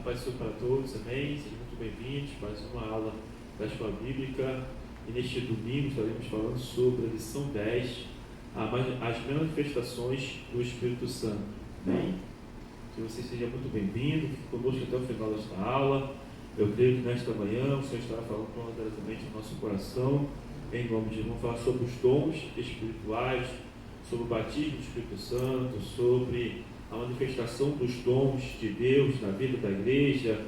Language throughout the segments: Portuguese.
paz do Senhor para todos, amém? Sejam muito bem-vindos, mais uma aula da Escola Bíblica. E neste domingo estaremos falando sobre a lição 10, as manifestações do Espírito Santo, amém? Que você seja muito bem-vindo, fique conosco até o final desta aula. Eu creio que nesta manhã o Senhor estará falando poderosamente no nosso coração, em nome de Jesus. Vamos falar sobre os dons espirituais, sobre o batismo do Espírito Santo, sobre a manifestação dos dons de Deus na vida da igreja,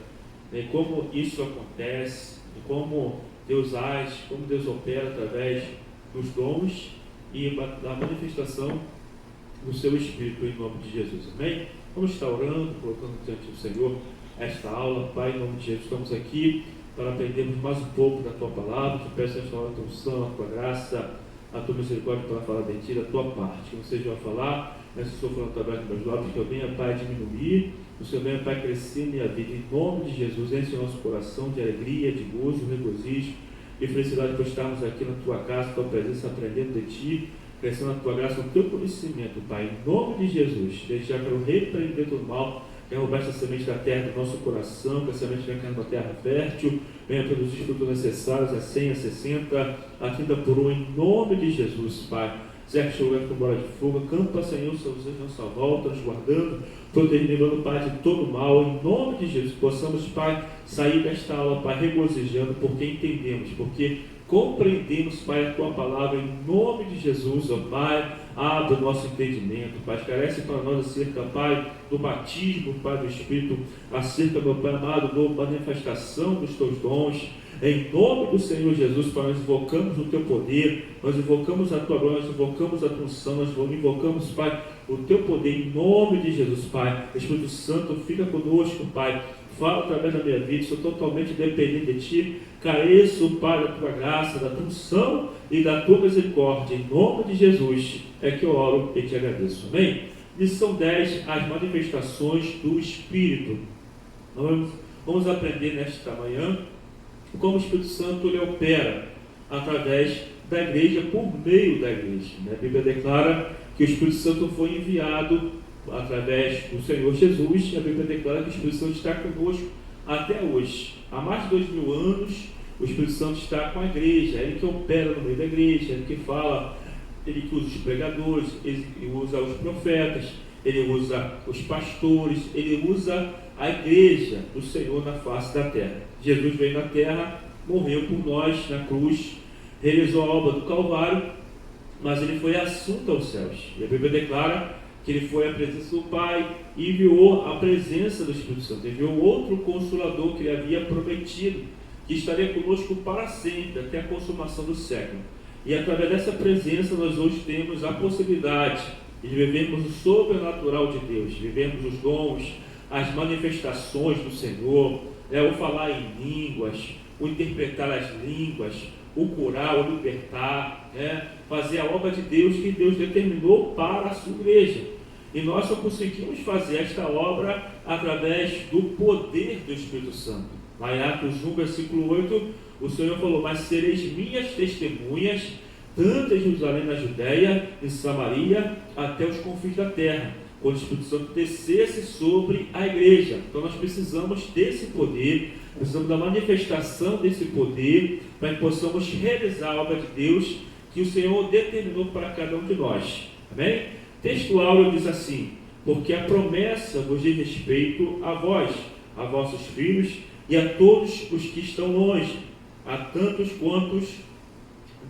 né, como isso acontece, como Deus age, como Deus opera através dos dons e da manifestação do seu Espírito em nome de Jesus, amém? Vamos estar orando, colocando diante do Senhor esta aula. Pai, em nome de Jesus, estamos aqui para aprendermos mais um pouco da Tua Palavra. Te peço esta hora a Tua unção, a Tua graça, a Tua misericórdia para falar de Ti, da Tua parte, que você já vai falar. Mas se o Senhor falando através dos meus lábios, que eu venha, Pai, diminuir, o Senhor venha, Pai, crescer minha vida, em nome de Jesus. Enche o nosso coração de alegria, de gozo, regozijo e felicidade por estarmos aqui na Tua casa, Tua presença, aprendendo de Ti, crescendo na Tua graça, no Teu conhecimento, Pai, em nome de Jesus. Desde já quero repreender todo mal, quero roubar essa semente da terra do nosso coração, que a semente venha caindo na terra fértil, venha produzir frutos necessários, a 100, a 60, a 30 por 1, em nome de Jesus, Pai. Certo, chegando com bola de fogo, acampa, Senhor, seus anjos à nossa volta, nos guardando, protegendo, Pai, de todo mal, em nome de Jesus. Possamos, Pai, sair desta aula, Pai, regozijando, porque entendemos, porque compreendemos, Pai, a Tua palavra, em nome de Jesus, ó Pai. Abre o nosso entendimento, Pai, esclarece para nós acerca, Pai, do batismo, Pai, do Espírito, acerca, meu Pai amado, da manifestação dos Teus dons. Em nome do Senhor Jesus, Pai, nós invocamos o Teu poder, nós invocamos a Tua glória, nós invocamos a Tua unção, nós invocamos, Pai, o Teu poder, em nome de Jesus, Pai. Espírito Santo, fica conosco, Pai, fala através da minha vida, sou totalmente dependente de Ti, careço, Pai, da Tua graça, da Tua unção e da Tua misericórdia, em nome de Jesus, é que eu oro e Te agradeço, amém? Lição 10, as manifestações do Espírito. Nós vamos aprender nesta manhã como o Espírito Santo ele opera através da igreja, por meio da igreja. A Bíblia declara que o Espírito Santo foi enviado através do Senhor Jesus, e a Bíblia declara que o Espírito Santo está conosco até hoje. Há mais de 2000 anos, o Espírito Santo está com a igreja, é Ele que opera no meio da igreja, é Ele que fala, Ele que usa os pregadores, Ele usa os profetas, Ele usa os pastores, Ele usa a igreja do Senhor na face da terra. Jesus veio na terra, morreu por nós na cruz, realizou a obra do Calvário, mas Ele foi assunto aos céus. E a Bíblia declara que Ele foi à presença do Pai e enviou a presença do Espírito Santo, enviou outro Consolador que Ele havia prometido, que estaria conosco para sempre, até a consumação do século. E através dessa presença nós hoje temos a possibilidade de vivermos o sobrenatural de Deus, vivermos os dons, as manifestações do Senhor, o falar em línguas, o interpretar as línguas, o curar, o libertar, fazer a obra de Deus que Deus determinou para a sua igreja. E nós só conseguimos fazer esta obra através do poder do Espírito Santo. Lá em Atos 1, versículo 8, o Senhor falou: mas sereis minhas testemunhas, tanto em Jerusalém, na Judéia, em Samaria, até os confins da terra. Quando o Espírito Santo descesse sobre a igreja. Então nós precisamos desse poder, precisamos da manifestação desse poder, para que possamos realizar a obra de Deus que o Senhor determinou para cada um de nós. Amém? Texto áureo diz assim: porque a promessa vos diz respeito a vós, a vossos filhos e a todos os que estão longe, a tantos quantos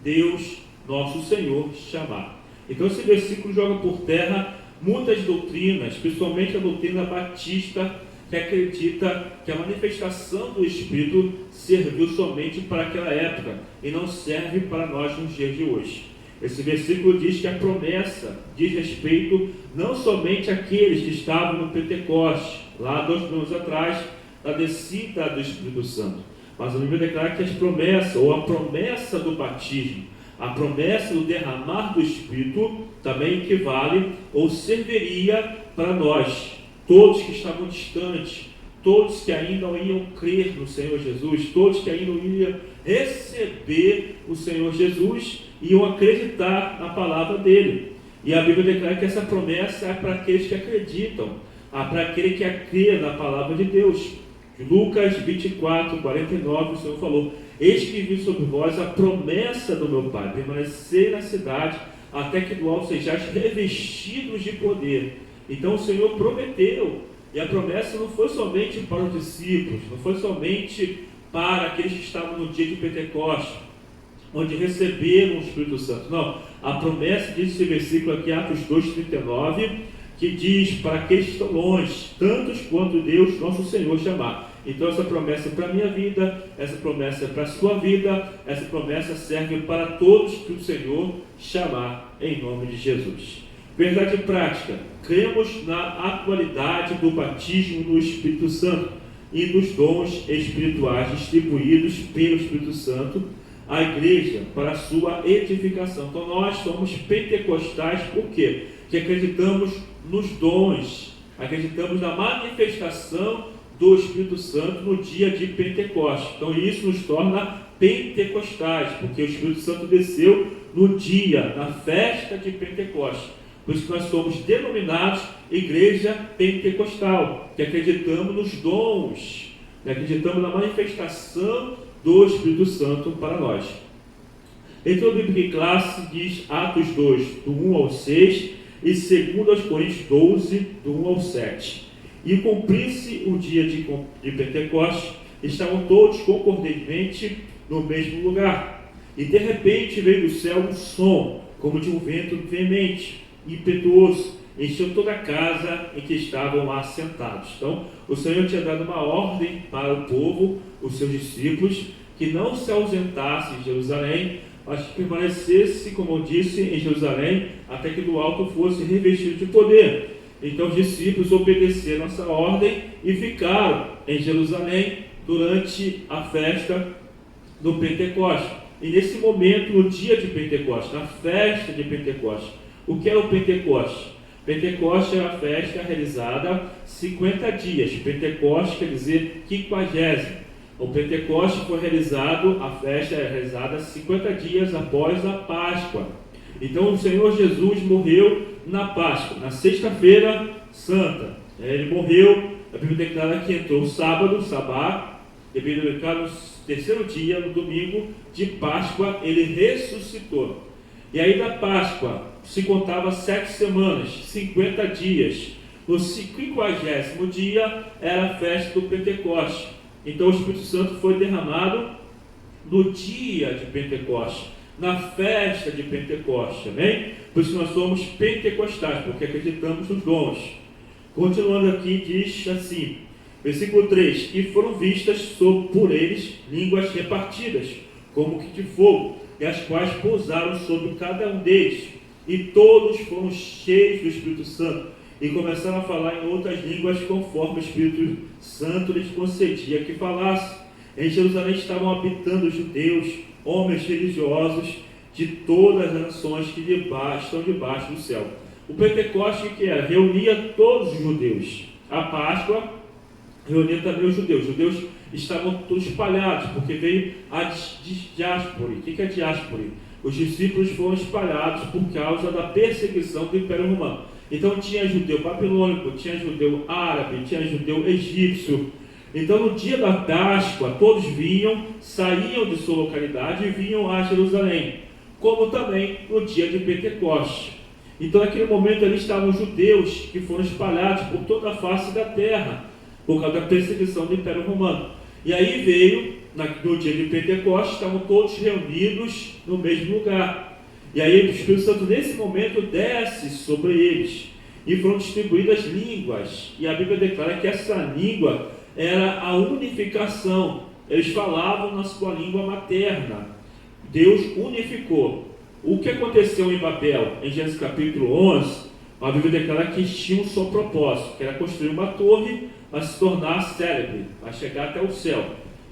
Deus, nosso Senhor, chamar. Então esse versículo joga por terra muitas doutrinas, principalmente a doutrina batista, que acredita que a manifestação do Espírito serviu somente para aquela época e não serve para nós nos dias de hoje. Esse versículo diz que a promessa diz respeito não somente àqueles que estavam no Pentecoste, lá 2000 anos atrás, da descida do Espírito Santo, mas a Bíblia declara que as promessas, ou a promessa do batismo, a promessa do derramar do Espírito também equivale ou serviria para nós, todos que estavam distantes, todos que ainda não iam crer no Senhor Jesus, todos que ainda não iam receber o Senhor Jesus, iam acreditar na palavra dele. E a Bíblia declara que essa promessa é para aqueles que acreditam, para aquele que crê na palavra de Deus. Lucas 24, 49, o Senhor falou: eis que vi sobre vós a promessa do meu Pai, permanecer na cidade, até que do alto sejais revestidos de poder. Então o Senhor prometeu, e a promessa não foi somente para os discípulos, não foi somente para aqueles que estavam no dia de Pentecostes, onde receberam o Espírito Santo. Não, a promessa diz esse versículo aqui, Atos 2,39, que diz: para aqueles que estão longe, tantos quanto Deus nosso Senhor chamar. Então essa promessa é para a minha vida, essa promessa é para a sua vida, essa promessa serve para todos que o Senhor chamar, em nome de Jesus. Verdade prática: cremos na atualidade do batismo no Espírito Santo e dos dons espirituais distribuídos pelo Espírito Santo à igreja para a sua edificação. Então nós somos pentecostais, por quê? Porque acreditamos nos dons, acreditamos na manifestação do Espírito Santo no dia de Pentecostes. Então isso nos torna pentecostais, porque o Espírito Santo desceu no dia, na festa de Pentecostes. Por isso que nós somos denominados igreja pentecostal, que acreditamos nos dons, acreditamos na manifestação do Espírito Santo para nós. Então a Bíblia em classe diz Atos 2, do 1 ao 6, e 2 Coríntios 12, do 1 ao 7. E cumprir-se o dia de Pentecostes, estavam todos concordantemente no mesmo lugar. E de repente veio do céu um som, como de um vento veemente, impetuoso, encheu toda a casa em que estavam assentados. Então, o Senhor tinha dado uma ordem para o povo, os seus discípulos, que não se ausentassem de Jerusalém, mas que permanecesse, como eu disse, em Jerusalém, até que do alto fosse revestido de poder. Então os discípulos obedeceram essa ordem e ficaram em Jerusalém durante a festa do Pentecostes. E nesse momento, no dia de Pentecostes, na festa de Pentecostes, o que era o Pentecostes? Pentecostes era a festa realizada 50 dias. Pentecostes quer dizer 50º. O Pentecostes foi realizado, a festa é realizada 50 dias após a Páscoa. Então o Senhor Jesus morreu na Páscoa, na sexta-feira santa. Ele morreu, a Bíblia declara que entrou sábado, sabá, e a Bíblia declara no terceiro dia, no domingo de Páscoa, ele ressuscitou. E aí da Páscoa se contava 7 semanas, 50 dias. No 50º dia era a festa do Pentecostes. Então o Espírito Santo foi derramado no dia de Pentecostes, na festa de Pentecostes, amém? Por isso nós somos pentecostais, porque acreditamos nos dons. Continuando aqui, diz assim, versículo 3: e foram vistas por eles línguas repartidas, como que de fogo, e as quais pousaram sobre cada um deles, e todos foram cheios do Espírito Santo, e começaram a falar em outras línguas, conforme o Espírito Santo lhes concedia que falasse. Em Jerusalém estavam habitando os judeus, homens religiosos de todas as nações que estão debaixo do céu. O Pentecostes, que era? Reunia todos os judeus. A Páscoa reunia também os judeus. Os judeus estavam todos espalhados, porque veio a diáspora. O que é diáspora? Os discípulos foram espalhados por causa da perseguição do Império Romano. Então tinha judeu babilônico, tinha judeu árabe, tinha judeu egípcio. Então no dia da Páscoa todos saíam de sua localidade e vinham a Jerusalém, como também no dia de Pentecostes. Então naquele momento ali estavam os judeus que foram espalhados por toda a face da terra, por causa da perseguição do Império Romano. E aí veio, no dia de Pentecostes, estavam todos reunidos no mesmo lugar. E aí o Espírito Santo nesse momento desce sobre eles, e foram distribuídas línguas, e a Bíblia declara que essa língua era a unificação. Eles falavam na sua língua materna. Deus unificou. O que aconteceu em Babel? Em Gênesis capítulo 11, a Bíblia declara que tinha um só propósito, que era construir uma torre para se tornar célebre, para chegar até o céu.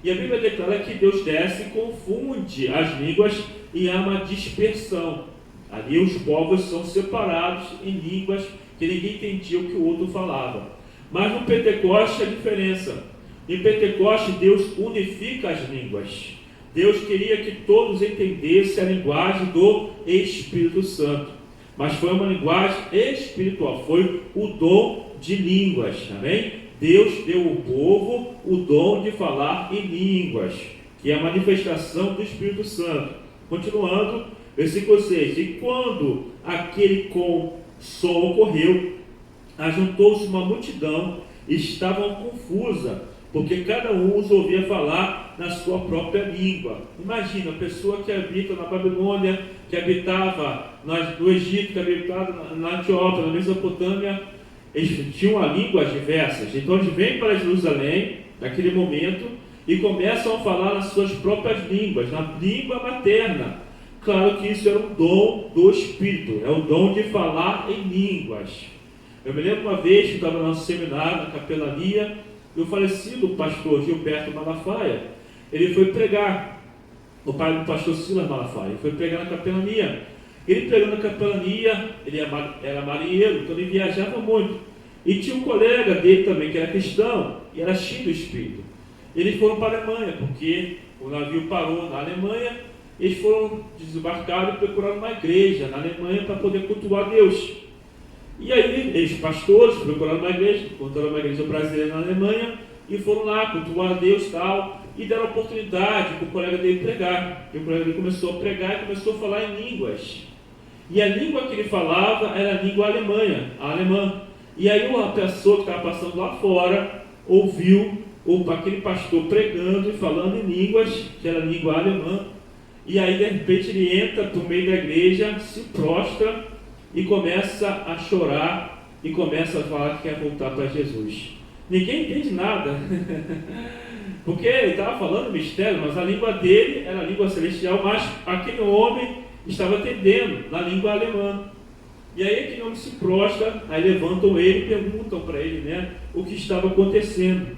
E a Bíblia declara que Deus desce e confunde as línguas e há uma dispersão. Ali os povos são separados em línguas que ninguém entendia o que o outro falava. Mas no Pentecostes a diferença. Em Pentecostes Deus unifica as línguas. Deus queria que todos entendessem a linguagem do Espírito Santo. Mas foi uma linguagem espiritual, foi o dom de línguas, amém? Deus deu ao povo o dom de falar em línguas, que é a manifestação do Espírito Santo. Continuando, versículo 6: e quando aquele som ocorreu, ajuntou-se uma multidão e estavam confusa, porque cada um os ouvia falar na sua própria língua. Imagina, a pessoa que habita na Babilônia, que habitava no Egito, que habitava na Etiópia, na Mesopotâmia, eles tinham línguas diversas. Então eles vêm para Jerusalém, naquele momento, e começam a falar nas suas próprias línguas, na língua materna. Claro que isso era um dom do Espírito, é o dom de falar em línguas. Eu me lembro uma vez que estava no nosso seminário, na capelania, e o falecido pastor Gilberto Malafaia, ele foi pregar, o pai do pastor Silas Malafaia, ele foi pregar na capelania. Ele pregando na capelania, ele era marinheiro, então ele viajava muito. E tinha um colega dele também, que era cristão, e era cheio do Espírito. Eles foram para a Alemanha, porque o navio parou na Alemanha, eles foram desembarcar e procuraram uma igreja na Alemanha para poder cultuar Deus. E aí, eles pastores procuraram uma igreja, encontraram uma igreja brasileira na Alemanha, e foram lá cultuar Deus e tal, e deram oportunidade para o colega dele pregar. E o colega dele começou a pregar e começou a falar em línguas. E a língua que ele falava era a língua alemã. E aí uma pessoa que estava passando lá fora ouviu aquele pastor pregando e falando em línguas, que era a língua alemã. E aí de repente ele entra por meio da igreja, se prostra e começa a chorar e começa a falar que quer voltar para Jesus. Ninguém entende nada, porque ele estava falando mistério, mas a língua dele era a língua celestial, mas aquele homem estava entendendo na língua alemã. E aí aquele homem se prostra, aí levantam ele e perguntam para ele, o que estava acontecendo.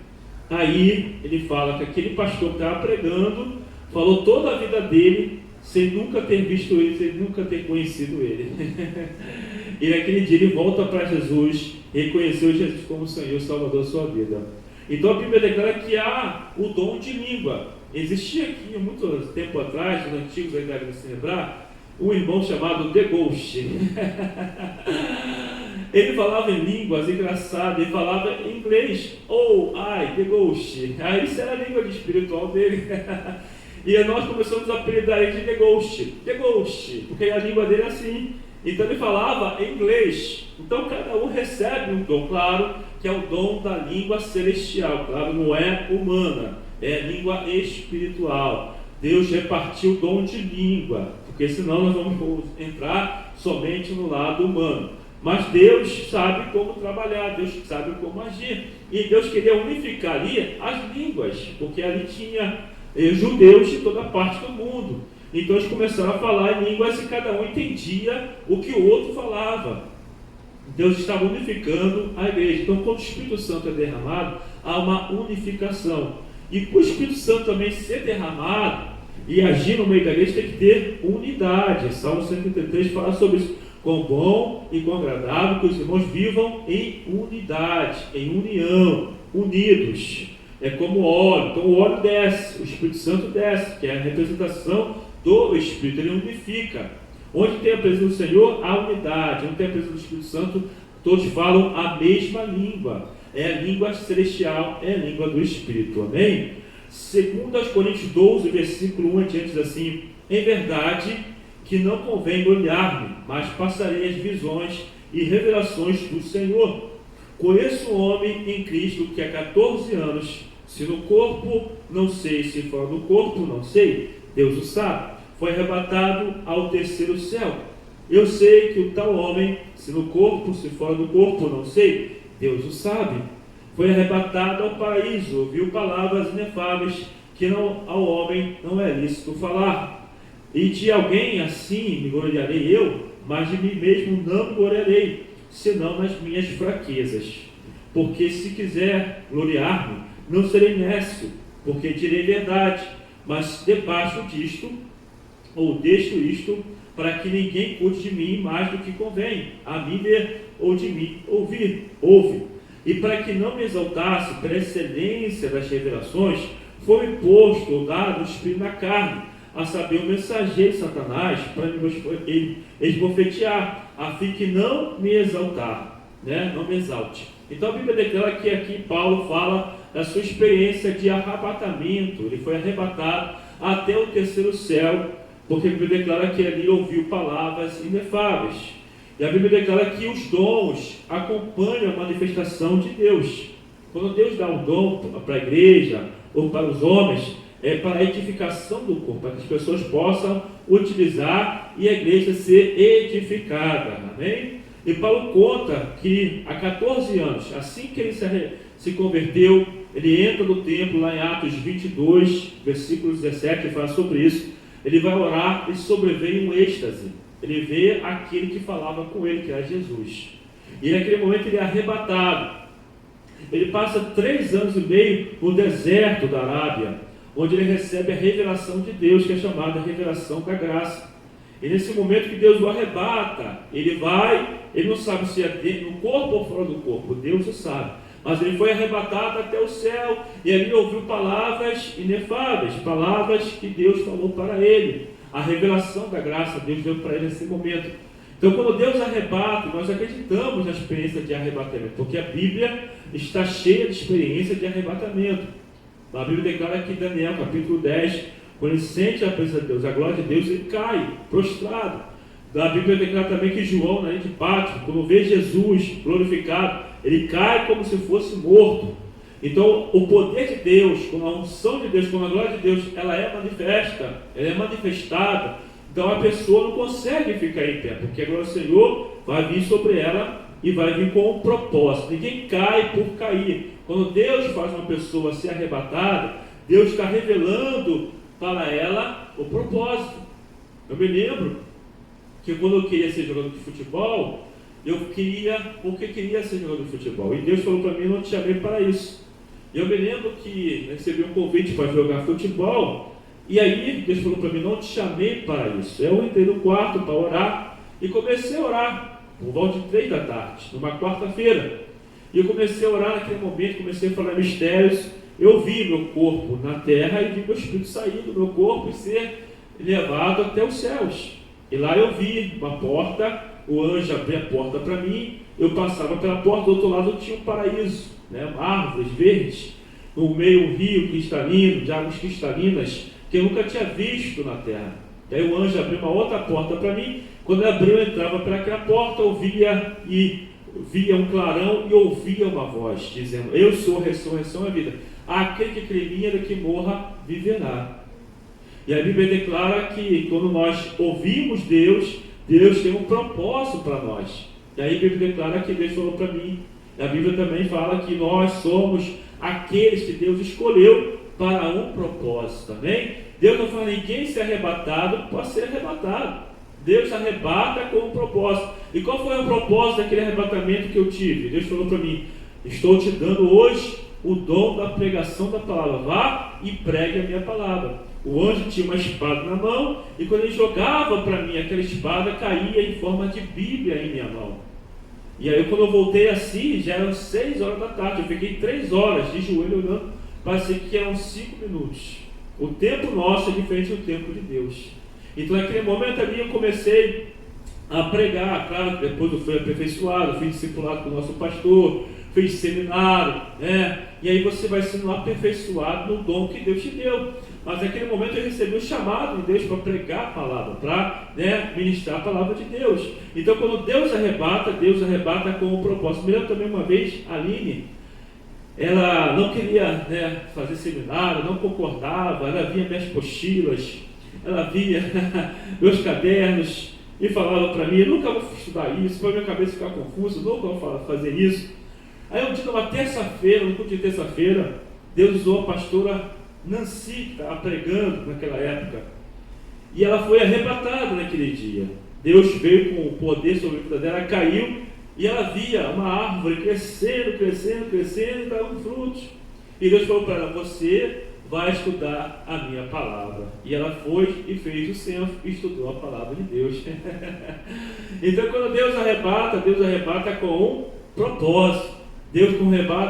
Aí ele fala que aquele pastor que estava pregando falou toda a vida dele sem nunca ter visto ele, sem nunca ter conhecido ele. E naquele dia ele volta para Jesus, reconheceu Jesus como Senhor e Salvador da sua vida. Então a Bíblia declara que há o dom de língua. Existia aqui, muito tempo atrás, nos antigos, aí devem se lembrar, um irmão chamado De Ghost. Ele falava em línguas engraçadas, ele falava em inglês. The Ghost. Aí isso era a língua espiritual dele. E nós começamos a apelidar ele de The Ghost, porque a língua dele é assim. Então ele falava em inglês. Então cada um recebe um dom, claro, que é o dom da língua celestial, claro, não é humana, é língua espiritual. Deus repartiu o dom de língua, porque senão nós vamos entrar somente no lado humano. Mas Deus sabe como trabalhar, Deus sabe como agir. E Deus queria unificar ali as línguas, porque ali tinha judeus de toda parte do mundo. Então eles começaram a falar em línguas e cada um entendia o que o outro falava. Deus estava unificando a igreja. Então quando o Espírito Santo é derramado, há uma unificação. E para o Espírito Santo também ser derramado e agir no meio da igreja, tem que ter unidade. Salmo 133 fala sobre isso. Quão bom e quão agradável que os irmãos vivam em unidade, em união, unidos. É como óleo. Então o óleo desce, o Espírito Santo desce, que é a representação do Espírito, ele unifica. Onde tem a presença do Senhor, há unidade. Onde tem a presença do Espírito Santo, todos falam a mesma língua. É a língua celestial, é a língua do Espírito. Amém? Segundo aos Coríntios 12, versículo 1 adiante, diz assim: em verdade que não convém gloriar-me, mas passarei as visões e revelações do Senhor. Conheço um homem em Cristo que há 14 anos, se no corpo não sei, se fora do corpo não sei, Deus o sabe, foi arrebatado ao terceiro céu. Eu sei que o tal homem, se no corpo, se fora do corpo não sei, Deus o sabe, foi arrebatado ao paraíso, ouviu palavras inefáveis que ao homem não é lícito falar. E de alguém assim me gloriarei eu, mas de mim mesmo não me gloriarei, senão nas minhas fraquezas. Porque se quiser gloriar-me, não serei nécio, porque direi verdade, mas debaixo disto, ou deixo isto, para que ninguém cuide de mim mais do que convém, a mim ver, ou de mim ouve. E para que não me exaltasse pela excelência das revelações, foi posto ou dado o Espírito na carne, a saber, o mensageiro de Satanás, para me esbofetear, a fim que não me exalte. Então a Bíblia declara que aqui Paulo fala da sua experiência de arrebatamento. Ele foi arrebatado até o terceiro céu, porque a Bíblia declara que ali ouviu palavras inefáveis. E a Bíblia declara que os dons acompanham a manifestação de Deus. Quando Deus dá um dom para a igreja ou para os homens, é para a edificação do corpo, para que as pessoas possam utilizar e a igreja ser edificada. Amém? E Paulo conta que há 14 anos, assim que ele se converteu, ele entra no templo lá em Atos 22, versículo 17, e fala sobre isso. Ele vai orar e sobreveio um êxtase. Ele vê aquele que falava com ele, que era Jesus. E naquele momento ele é arrebatado. Ele passa 3 anos e meio no deserto da Arábia, onde ele recebe a revelação de Deus, que é chamada revelação da graça. E nesse momento que Deus o arrebata, ele não sabe se é no corpo ou fora do corpo, Deus o sabe. Mas ele foi arrebatado até o céu, e ali ouviu palavras inefáveis, palavras que Deus falou para ele. A revelação da graça Deus deu para ele nesse momento. Então, quando Deus arrebata, nós acreditamos na experiência de arrebatamento, porque a Bíblia está cheia de experiência de arrebatamento. A Bíblia declara que Daniel, capítulo 10, quando ele sente a presença de Deus, a glória de Deus, ele cai prostrado. A Bíblia declara também que João, na ilha de Patmos, quando vê Jesus glorificado, ele cai como se fosse morto. Então, o poder de Deus, com a unção de Deus, com a glória de Deus, ela é manifesta, ela é manifestada. Então, a pessoa não consegue ficar em pé, porque a glória do Senhor vai vir sobre ela e vai vir com um propósito. Ninguém cai por cair. Quando Deus faz uma pessoa ser arrebatada, Deus está revelando para ela o propósito. Eu me lembro que quando eu queria ser jogador de futebol, porque queria ser jogador de futebol. E Deus falou para mim, não te chamei para isso. E eu me lembro que recebi um convite para jogar futebol, e aí Deus falou para mim, não te chamei para isso. Eu entrei no quarto para orar, e comecei a orar, por volta de 3 da tarde, numa quarta-feira. E eu comecei a orar naquele momento, comecei a falar mistérios. Eu vi meu corpo na terra e vi meu espírito sair do meu corpo e ser levado até os céus. E lá eu vi uma porta, o anjo abria a porta para mim, eu passava pela porta, do outro lado tinha um paraíso, árvores verdes, no meio um rio cristalino, de águas cristalinas, que eu nunca tinha visto na terra. E aí o anjo abriu uma outra porta para mim. Quando ele abriu, eu entrava pelaquela porta, eu via um clarão e ouvia uma voz dizendo, eu sou a ressurreição e a vida, aquele que crê em mim, ainda que morra, viverá. E a Bíblia declara que quando nós ouvimos Deus, Deus tem um propósito para nós. E aí a Bíblia declara que Deus falou para mim. A Bíblia também fala que nós somos aqueles que Deus escolheu para um propósito, também. Deus não fala ninguém ser arrebatado para ser arrebatado. Deus arrebata com um propósito. E qual foi o propósito daquele arrebatamento que eu tive? Deus falou para mim, estou te dando hoje o dom da pregação da palavra. Vá e pregue a minha palavra. O anjo tinha uma espada na mão, e quando ele jogava para mim, aquela espada caía em forma de Bíblia em minha mão. E aí quando eu voltei assim, já eram 6 horas da tarde, eu fiquei 3 horas de joelho olhando, parecia que eram 5 minutos. O tempo nosso é diferente do tempo de Deus. Então naquele momento ali eu comecei a pregar, claro que depois eu fui aperfeiçoado, fui discipulado com o nosso pastor, fiz seminário, e aí você vai sendo aperfeiçoado no dom que Deus te deu. Mas naquele momento eu recebi um chamado de Deus para pregar a palavra, para ministrar a palavra de Deus. Então quando Deus arrebata com um propósito. Me lembro também uma vez, a Aline, ela não queria fazer seminário, não concordava, ela via minhas pochilas, ela via meus cadernos e falava para mim, eu nunca vou estudar isso, para minha cabeça ficar confusa, nunca vou fazer isso. Aí um dia, numa terça-feira, no culto de terça-feira, Deus usou a pastora Nancy, que estava pregando naquela época, e ela foi arrebatada naquele dia. Deus veio com o poder sobre a vida dela, ela caiu, e ela via uma árvore crescendo, e dava frutos. E Deus falou para ela, você vai estudar a minha palavra. E ela foi e fez o censo e estudou a palavra de Deus. Então quando Deus arrebata com um propósito. Deus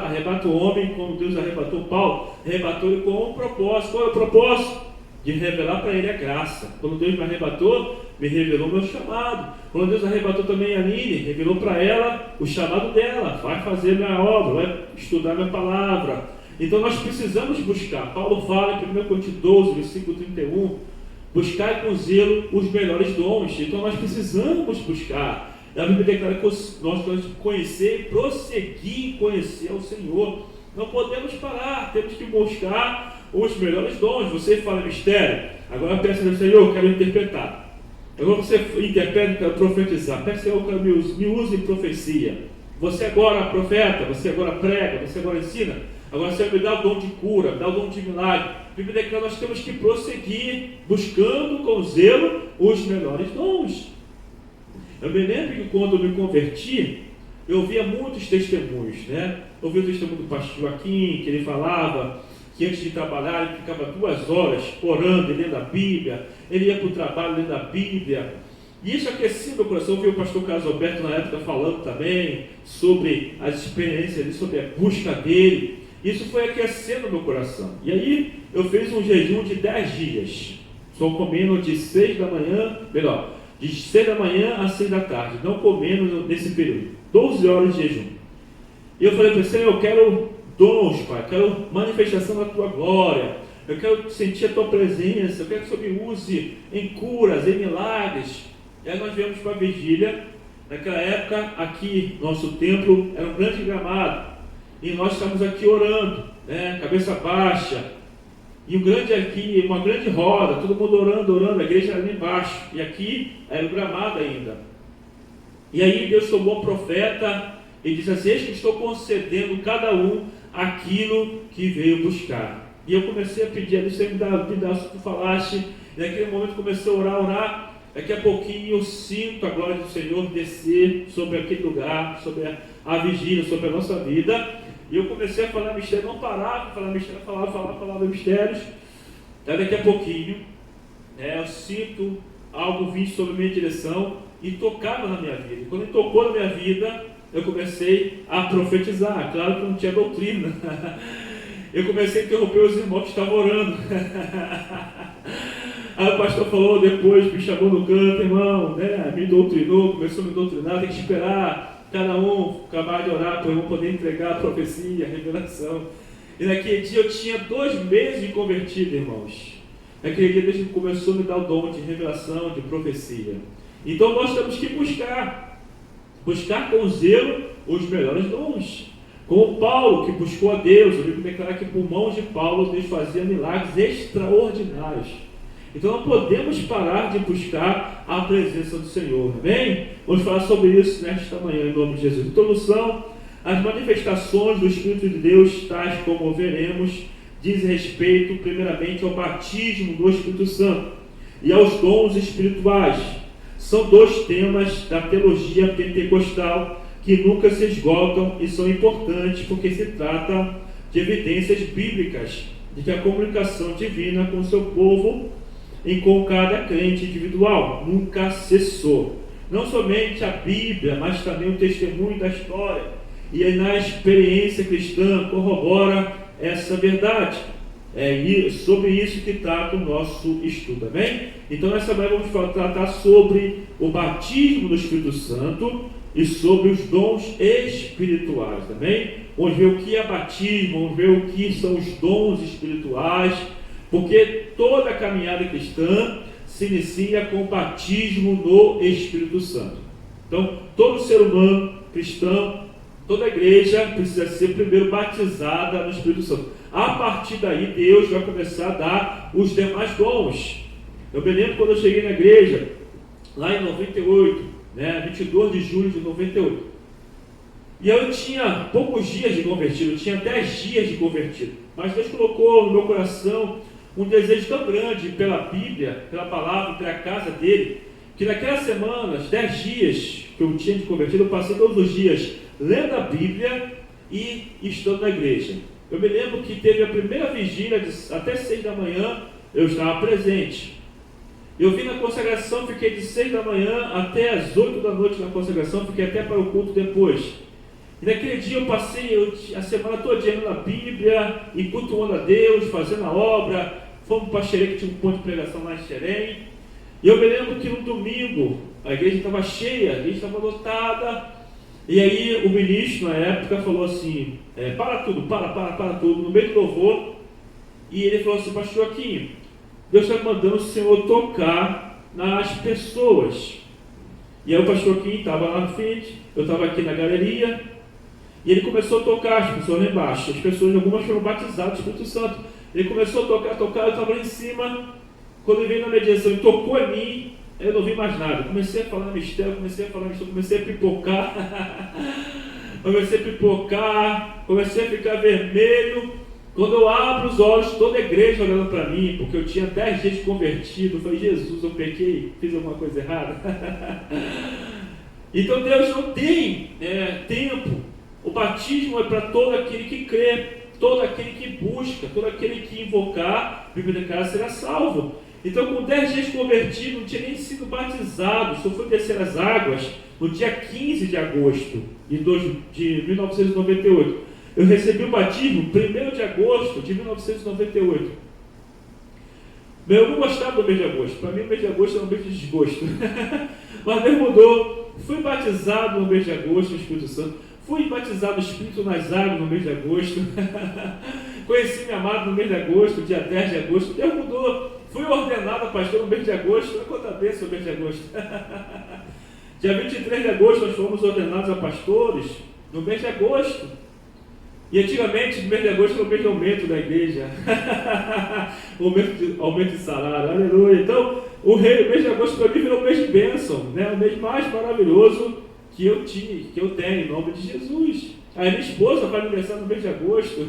arrebata o homem, como Deus arrebatou Paulo, arrebatou ele com um propósito. Qual é o propósito? de revelar para ele a graça. Quando Deus me arrebatou, me revelou meu chamado. Quando Deus arrebatou também a Aline, revelou para ela o chamado dela. Vai fazer minha obra, vai estudar minha palavra. Então nós precisamos buscar. Paulo fala em 1 Coríntios 12, versículo 31, buscar com zelo os melhores dons. Então nós precisamos buscar. A Bíblia declara que nós temos que conhecer e prosseguir em conhecer ao Senhor. Não podemos parar, temos que buscar os melhores dons. Você fala mistério, agora peça ao Senhor, eu quero interpretar. Agora você interpreta, eu quero profetizar. Peça ao Senhor, me use em profecia. Você agora profeta, você agora prega, você agora ensina. Agora Senhor, me dá o dom de cura, me dá o dom de milagre. A Bíblia declara que nós temos que prosseguir, buscando com zelo os melhores dons. Eu me lembro que quando eu me converti, eu ouvia muitos testemunhos, né? Eu ouvi o testemunho do pastor Joaquim, que ele falava que antes de trabalhar ele ficava 2 horas orando e lendo a Bíblia, ele ia para o trabalho lendo a Bíblia, e isso aquecia meu coração. Eu ouvi o pastor Carlos Alberto na época falando também sobre as experiências dele, sobre a busca dele. Isso foi aquecendo meu coração. E aí eu fiz um jejum de 10 dias, só comendo de 6 da manhã, de 6 da manhã a 6 da tarde, não comendo nesse período, 12 horas de jejum. E eu falei para ele: Senhor, eu quero dons, Pai, eu quero manifestação da Tua glória, eu quero sentir a Tua presença, eu quero que o Senhor me use em curas, em milagres. E aí nós viemos para a vigília. Naquela época, aqui, nosso templo era um grande gramado, e nós estamos aqui orando, né, cabeça baixa, e uma grande roda, todo mundo orando, a igreja era ali embaixo, e aqui era o gramado ainda. E aí Deus tomou o profeta e disse assim: eis que estou concedendo cada um aquilo que veio buscar. E eu comecei a pedir ali: Senhor, me dá o que tu falaste. E naquele momento comecei a orar. Daqui a pouquinho eu sinto a glória do Senhor descer sobre aquele lugar, sobre a vigília, sobre a nossa vida. E eu comecei a falar mistério, não parava de falar mistério, falava mistérios. Aí daqui a pouquinho, eu sinto algo vir sobre a minha direção e tocava na minha vida. E quando ele tocou na minha vida, eu comecei a profetizar. Claro que não tinha doutrina. Eu comecei a interromper os irmãos que estavam orando. Aí o pastor falou depois, me chamou no canto: irmão, me doutrinou, começou a me doutrinar, tem que esperar cada um acabar de orar para o irmão poder entregar a profecia, a revelação. E naquele dia eu tinha 2 meses de convertido, irmãos. Naquele dia Deus começou a me dar o dom de revelação, de profecia. Então nós temos que buscar com zelo os melhores dons. Como Paulo, que buscou a Deus, eu Bíblia declara que por mãos de Paulo Deus fazia milagres extraordinários. Então não podemos parar de buscar a presença do Senhor, amém? Vamos falar sobre isso nesta manhã, em nome de Jesus. Introdução: as manifestações do Espírito de Deus, tais como veremos, diz respeito primeiramente ao batismo do Espírito Santo e aos dons espirituais. São 2 temas da teologia pentecostal que nunca se esgotam e são importantes porque se trata de evidências bíblicas de que a comunicação divina com o seu povo e com cada crente individual nunca cessou. Não somente a Bíblia, mas também o testemunho da história e na experiência cristã corrobora essa verdade. É sobre isso que trata o nosso estudo, amém? Então nessa manhã vamos tratar sobre o batismo do Espírito Santo e sobre os dons espirituais, amém? Vamos ver o que é batismo, vamos ver o que são os dons espirituais, porque toda a caminhada cristã se inicia com o batismo no Espírito Santo. Então, todo ser humano cristão, toda a igreja precisa ser primeiro batizada no Espírito Santo. A partir daí, Deus vai começar a dar os demais dons. Eu me lembro quando eu cheguei na igreja, lá em 98, 22 de julho de 98. E eu tinha poucos dias de convertido, eu tinha 10 dias de convertido. Mas Deus colocou no meu coração um desejo tão grande pela Bíblia, pela palavra, pela casa dele, que naquelas semanas, 10 dias que eu tinha de convertido, eu passei todos os dias lendo a Bíblia e estando na igreja. Eu me lembro que teve a primeira vigília, até 6 da manhã, eu estava presente. Eu vim na consagração, fiquei de 6 da manhã até as 8 da noite na consagração, fiquei até para o culto depois. E naquele dia eu passei a semana toda lendo a Bíblia e cultuando a Deus, fazendo a obra. fomos para Xerém, que tinha um ponto de pregação lá em Xerém. E eu me lembro que no domingo a igreja estava cheia, a igreja estava lotada. E aí o ministro na época falou assim, para tudo, para tudo, no meio do louvor. E ele falou assim, pastor Joaquim, Deus está mandando o Senhor tocar nas pessoas. E aí o pastor Joaquim estava lá na frente, eu estava aqui na galeria, e ele começou a tocar as pessoas lá embaixo. As pessoas, algumas foram batizadas do Espírito Santo. Ele começou a tocar, eu estava lá em cima. Quando ele veio na mediação e tocou em mim, eu não vi mais nada. Comecei a falar mistério, comecei a pipocar. Comecei a ficar vermelho. Quando eu abro os olhos, toda a igreja olhando para mim, porque eu tinha 10 dias de convertido. Eu falei, Jesus, eu pequei, fiz alguma coisa errada. Então Deus não tem tempo. O batismo é para todo aquele que crê, todo aquele que busca, todo aquele que invocar, a Bíblia declara, será salvo. Então, com 10 dias convertido, não tinha nem sido batizado, só foi descer as águas no dia 15 de agosto de 1998. Eu recebi o batismo 1º de agosto de 1998. Eu não gostava do mês de agosto, para mim o mês de agosto era um mês de desgosto. Mas Deus mudou, fui batizado no mês de agosto no Espírito Santo, fui batizado no Espírito nas águas no mês de agosto. Conheci minha amada no mês de agosto, dia 10 de agosto, Deus mudou. Fui ordenado a pastor no mês de agosto, olha quanta bênção no mês de agosto. Dia 23 de agosto nós fomos ordenados a pastores no mês de agosto. E antigamente, no mês de agosto era o mês de aumento da igreja. aumento de salário, aleluia. Então, o mês de agosto para mim virou um mês de bênção, o mês mais maravilhoso que eu tenho, em nome de Jesus. Aí minha esposa vai aniversário no mês de agosto,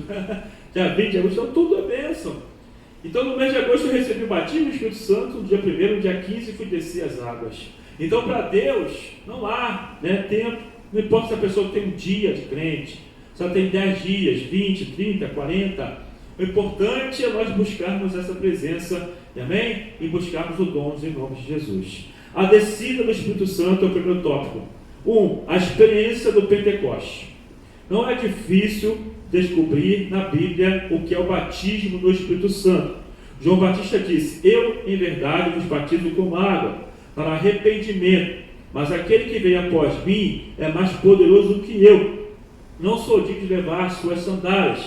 dia 20 de agosto, então tudo é bênção. Então no mês de agosto eu recebi o batismo do Espírito Santo, no dia 1º, no dia 15 fui descer as águas. Então para Deus não há tempo, não importa se a pessoa tem um dia de crente, se ela tem 10 dias, 20, 30, 40, o importante é nós buscarmos essa presença, amém? E buscarmos o dom em nome de Jesus. A descida do Espírito Santo é o primeiro tópico. A experiência do Pentecoste. Não é difícil descobrir na Bíblia o que é o batismo do Espírito Santo. João Batista disse, eu em verdade vos batizo com água, para arrependimento, mas aquele que vem após mim é mais poderoso do que eu. Não sou digno de levar as suas sandálias.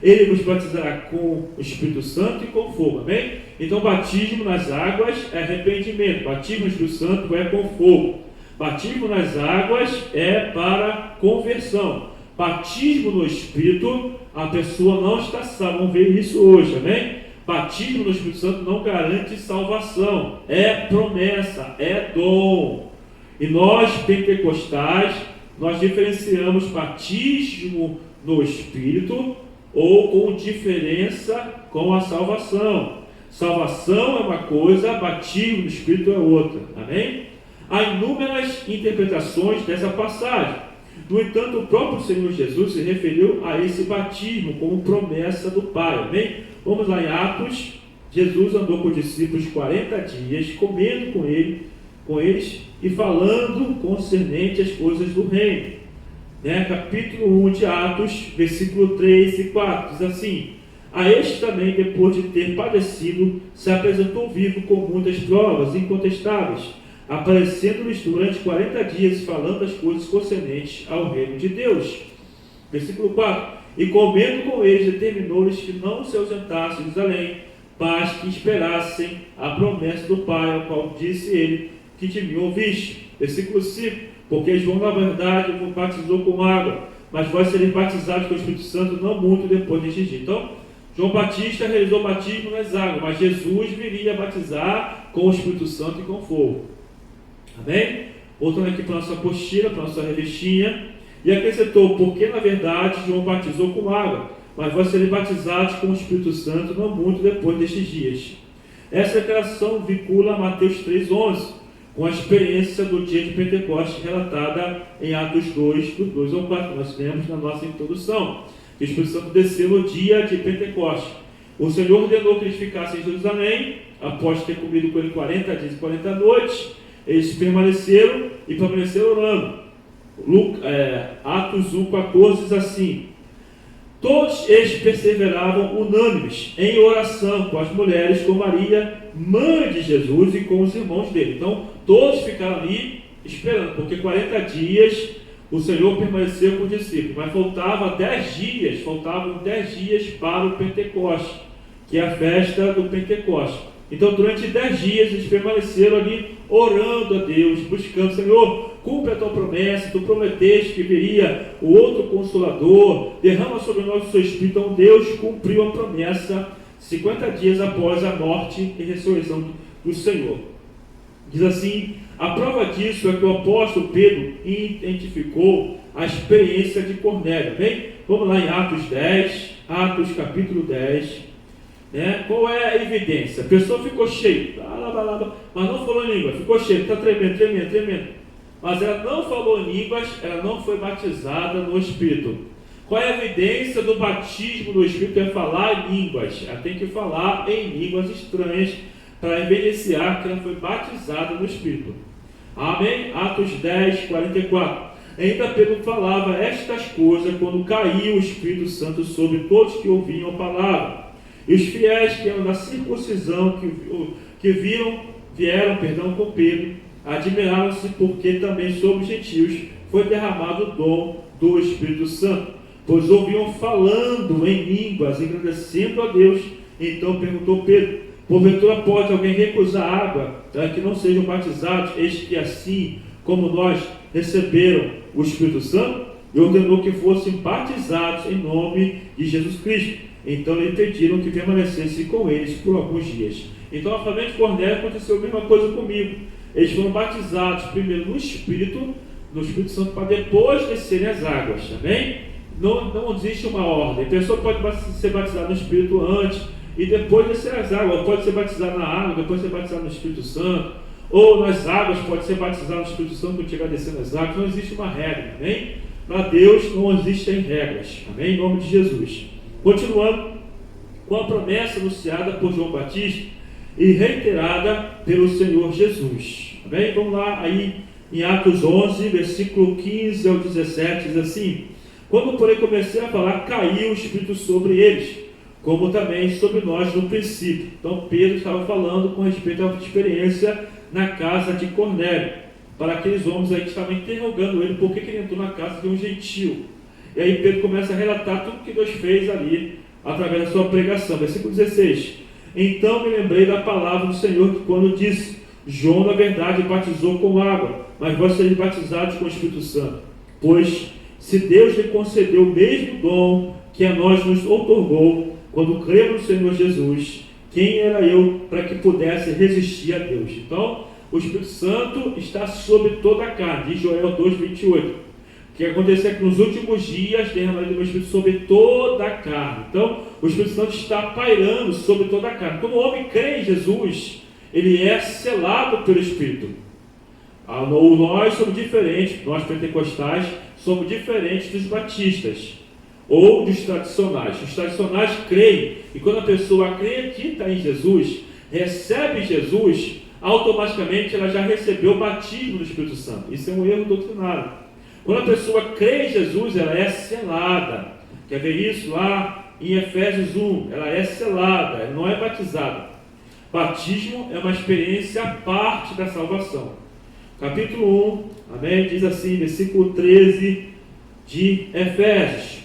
Ele vos batizará com o Espírito Santo e com fogo, amém? Então batismo nas águas é arrependimento, batismo no Espírito Santo é com fogo. Batismo nas águas é para conversão. Batismo no Espírito, a pessoa não está salva. Vamos ver isso hoje, amém? Batismo no Espírito Santo não garante salvação. É promessa, é dom. E nós, pentecostais, nós diferenciamos batismo no Espírito ou com diferença com a salvação. Salvação é uma coisa, batismo no Espírito é outra, amém? Há inúmeras interpretações dessa passagem. No entanto, o próprio Senhor Jesus se referiu a esse batismo como promessa do Pai, amém? Vamos lá em Atos. Jesus andou com os discípulos 40 dias, comendo com eles e falando concernente às coisas do reino. Capítulo 1 de Atos, versículo 3 e 4, diz assim: a este também, depois de ter padecido, se apresentou vivo com muitas provas incontestáveis, aparecendo-lhes durante 40 dias, falando as coisas concernentes ao reino de Deus. Versículo 4: e comendo com eles, determinou-lhes que não se ausentassem de Jerusalém, mas que esperassem a promessa do Pai, ao qual disse ele, que de mim ouviste. Versículo 5: porque João, na verdade, vos batizou com água, mas vós sereis batizados com o Espírito Santo não muito depois deste dia. Então, João Batista realizou o batismo nas águas, mas Jesus viria batizar com o Espírito Santo e com fogo. Amém? Voltando aqui para a nossa apostila, para a nossa revistinha, e acrescentou, porque na verdade João batizou com água, mas vós sereis batizados com o Espírito Santo não muito depois destes dias. Essa declaração vincula a Mateus 3,11, com a experiência do dia de Pentecostes relatada em Atos 2, do 2 ao 4, que nós lemos na nossa introdução, que o Espírito Santo desceu no dia de Pentecostes. O Senhor ordenou que eles ficassem em Jerusalém, após ter comido com ele 40 dias e 40 noites. Eles permaneceram orando. Atos 1,14 diz assim: Todos eles perseveravam unânimes em oração com as mulheres, com Maria, mãe de Jesus, e com os irmãos dele. Então, todos ficaram ali esperando, porque 40 dias o Senhor permaneceu com os discípulos, mas faltavam 10 dias para o Pentecostes, que é a festa do Pentecostes. Então, durante 10 dias, eles permaneceram ali orando a Deus, buscando: Senhor, cumpre a tua promessa, tu prometeste que viria o outro Consolador, derrama sobre nós o seu Espírito. Então, Deus cumpriu a promessa 50 dias após a morte e ressurreição do Senhor. Diz assim: a prova disso é que o apóstolo Pedro identificou a experiência de Cornélio. Bem, vamos lá em Atos capítulo 10. Qual é a evidência? A pessoa ficou cheia, mas não falou em língua, ficou cheia, está tremendo, mas ela não falou em línguas, ela não foi batizada no Espírito. Qual é a evidência do batismo no Espírito? É falar em línguas. Ela tem que falar em línguas estranhas para evidenciar que ela foi batizada no Espírito. Amém? Atos 10, 44. Ainda Pedro falava estas coisas quando caiu o Espírito Santo sobre todos que ouviam a palavra. E os fiéis que eram da circuncisão, que vieram com Pedro, admiraram-se, porque também sobre os gentios foi derramado o dom do Espírito Santo, pois ouviam falando em línguas, engrandecendo a Deus. Então perguntou Pedro: porventura pode alguém recusar água para que não sejam batizados, eis que assim como nós receberam o Espírito Santo? E ordenou que fossem batizados em nome de Jesus Cristo. Então lhe pediram que permanecesse com eles por alguns dias. Então, a família de Cornélio aconteceu a mesma coisa comigo. Eles foram batizados primeiro no Espírito Santo, para depois descerem as águas, também. Não existe uma ordem. A pessoa pode ser batizada no Espírito antes e depois descer as águas. Ou pode ser batizada na água, depois ser batizada no Espírito Santo. Ou nas águas pode ser batizado no Espírito Santo quando estiver descendo as águas. Não existe uma regra, amém? Para Deus não existem regras, amém? Em nome de Jesus. Continuando com a promessa anunciada por João Batista e reiterada pelo Senhor Jesus. Amém? Vamos lá aí em Atos 11, versículo 15 ao 17, diz assim: quando porém comecei a falar, caiu o Espírito sobre eles, como também sobre nós no princípio. Então Pedro estava falando com respeito à experiência na casa de Cornélio, para aqueles homens aí que estavam interrogando ele, por que ele entrou na casa de um gentio. E aí Pedro começa a relatar tudo que Deus fez ali, através da sua pregação. Versículo 16: então me lembrei da palavra do Senhor, que quando disse: João na verdade batizou com água, mas vós sereis batizados com o Espírito Santo. Pois se Deus lhe concedeu o mesmo dom que a nós nos outorgou, quando cremos no Senhor Jesus, quem era eu para que pudesse resistir a Deus? Então, o Espírito Santo está sobre toda a carne, diz Joel 2:28. O que aconteceu é que nos últimos dias derramarei do meu Espírito sobre toda a carne. Então, o Espírito Santo está pairando sobre toda a carne. Quando o homem crê em Jesus, ele é selado pelo Espírito. Nós somos diferentes, nós pentecostais somos diferentes dos batistas ou dos tradicionais. Os tradicionais creem, e quando a pessoa acredita em Jesus, recebe Jesus, automaticamente ela já recebeu o batismo do Espírito Santo. Isso é um erro doutrinário. Quando a pessoa crê em Jesus, ela é selada. Quer ver isso lá em Efésios 1? Ela é selada, ela não é batizada. Batismo é uma experiência à parte da salvação. Capítulo 1, amém? Diz assim, versículo 13 de Efésios.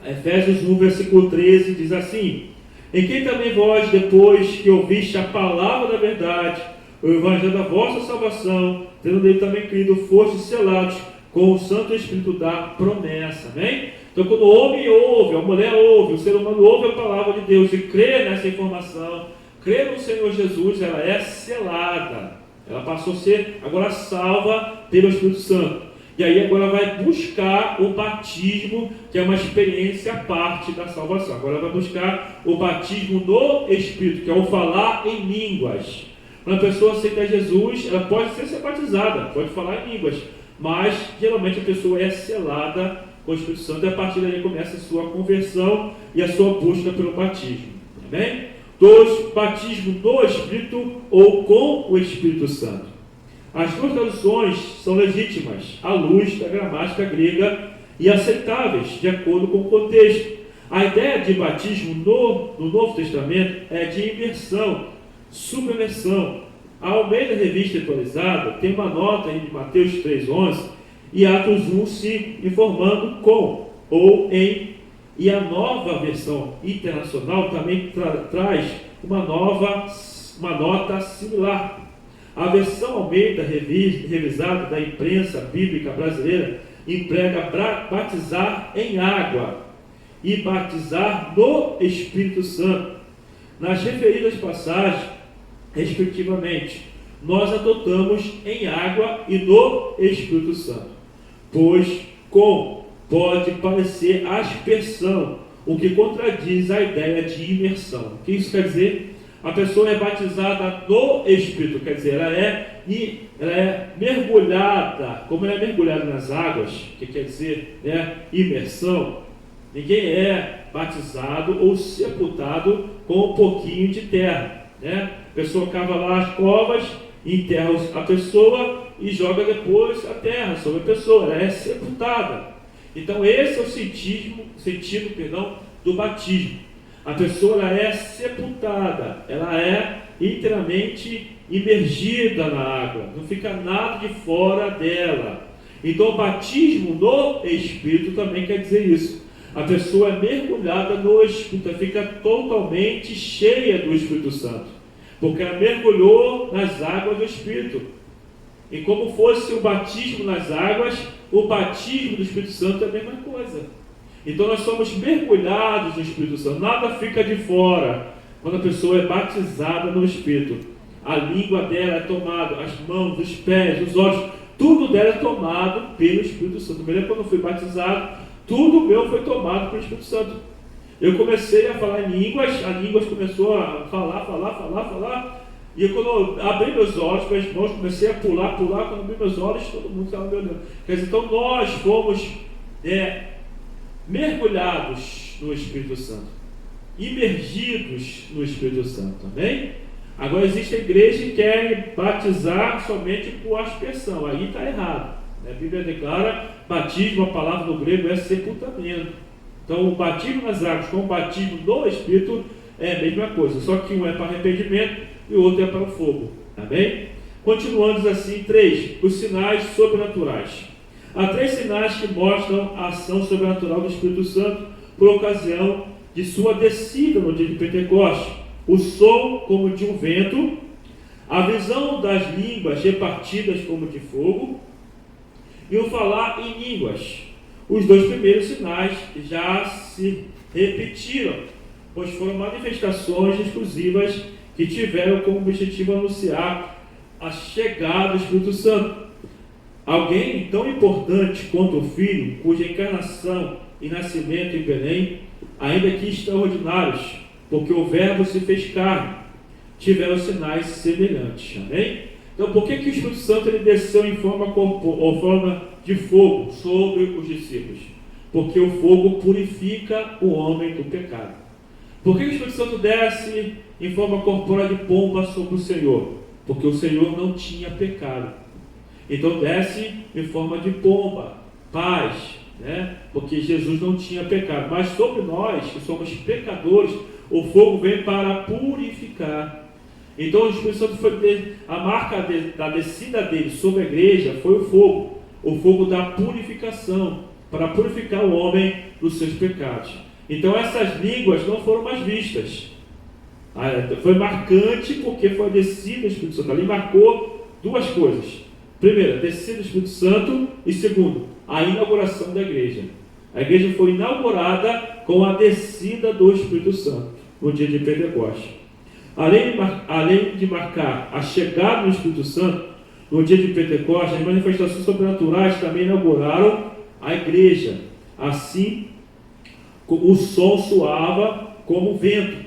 Efésios 1, versículo 13, diz assim: em quem também vós, depois que ouviste a palavra da verdade, o evangelho da vossa salvação, tendo nele também crido, fostes selados com o Santo Espírito da promessa, amém? Então, quando o homem ouve, a mulher ouve, o ser humano ouve a palavra de Deus e crê nessa informação, crê no Senhor Jesus, ela é selada, ela passou a ser agora salva pelo Espírito Santo, e aí agora vai buscar o batismo, que é uma experiência à parte da salvação. Agora vai buscar o batismo no Espírito, que é o falar em línguas. Quando a pessoa aceita Jesus, ela pode ser batizada, pode falar em línguas, mas geralmente a pessoa é selada com o Espírito Santo, e a partir daí começa a sua conversão e a sua busca pelo batismo. Amém? 2. Batismo no Espírito ou com o Espírito Santo. As duas traduções são legítimas, à luz da gramática grega e aceitáveis, de acordo com o contexto. A ideia de batismo no Novo Testamento é de imersão, submersão. A Almeida Revista Atualizada tem uma nota aí de Mateus 3,11 e Atos 1,5, informando com ou em. E a nova versão internacional também traz uma nota similar. A versão Almeida revisada da imprensa bíblica brasileira emprega batizar em água e batizar no Espírito Santo. Nas referidas passagens, respectivamente, nós adotamos em água e no Espírito Santo, pois pode parecer aspersão, o que contradiz a ideia de imersão. O que isso quer dizer? A pessoa é batizada no Espírito, quer dizer, ela é mergulhada, como ela é mergulhada nas águas, que quer dizer, imersão. Ninguém é batizado ou sepultado com um pouquinho de terra, A pessoa cava lá as covas, enterra a pessoa e joga depois a terra sobre a pessoa, ela é sepultada. Então esse é o sentido do batismo. A pessoa ela é sepultada, ela é inteiramente imergida na água, não fica nada de fora dela. Então o batismo no Espírito também quer dizer isso. A pessoa é mergulhada no Espírito, ela fica totalmente cheia do Espírito Santo, porque ela mergulhou nas águas do Espírito. E como fosse o batismo nas águas, o batismo do Espírito Santo é a mesma coisa. Então nós somos mergulhados no Espírito Santo, nada fica de fora. Quando a pessoa é batizada no Espírito, a língua dela é tomada, as mãos, os pés, os olhos, tudo dela é tomado pelo Espírito Santo. Me lembro quando eu fui batizado, tudo meu foi tomado pelo Espírito Santo. Eu comecei a falar em línguas, a língua começou a falar. E quando eu abri meus olhos, meus irmãos, comecei a pular, quando eu abri meus olhos, todo mundo estava me olhando. Quer dizer, então nós fomos mergulhados no Espírito Santo, imergidos no Espírito Santo, amém? Agora existe a igreja que quer batizar somente por aspersão, aí está errado. A Bíblia declara, batismo, a palavra no grego é sepultamento. Então o batismo nas águas com o batismo no Espírito é a mesma coisa, só que um é para arrependimento e o outro é para o fogo, amém? Continuando assim, 3, os sinais sobrenaturais. Há 3 sinais que mostram a ação sobrenatural do Espírito Santo por ocasião de sua descida no dia de Pentecostes: o som como de um vento, a visão das línguas repartidas como de fogo e o falar em línguas. Os 2 primeiros sinais já se repetiram, pois foram manifestações exclusivas que tiveram como objetivo anunciar a chegada do Espírito Santo. Alguém tão importante quanto o Filho, cuja encarnação e nascimento em Belém, ainda que extraordinários, porque o Verbo se fez carne, tiveram sinais semelhantes. Amém? Então, por que o Espírito Santo ele desceu em forma de fogo sobre os discípulos? Porque o fogo purifica o homem do pecado. Por que o Espírito Santo desce em forma corpórea de pomba sobre o Senhor? Porque o Senhor não tinha pecado. Então desce em forma de pomba, paz, porque Jesus não tinha pecado. Mas sobre nós, que somos pecadores, o fogo vem para purificar. Então o Espírito Santo a marca da descida dele sobre a igreja foi o fogo da purificação, para purificar o homem dos seus pecados. Então essas línguas não foram mais vistas. Foi marcante porque foi a descida do Espírito Santo. Ali marcou 2 coisas. Primeiro, a descida do Espírito Santo, e segundo, a inauguração da igreja. A igreja foi inaugurada com a descida do Espírito Santo no dia de Pentecostes. Além de marcar a chegada do Espírito Santo no dia de Pentecostes, as manifestações sobrenaturais também inauguraram a igreja. Assim, o som soava como vento,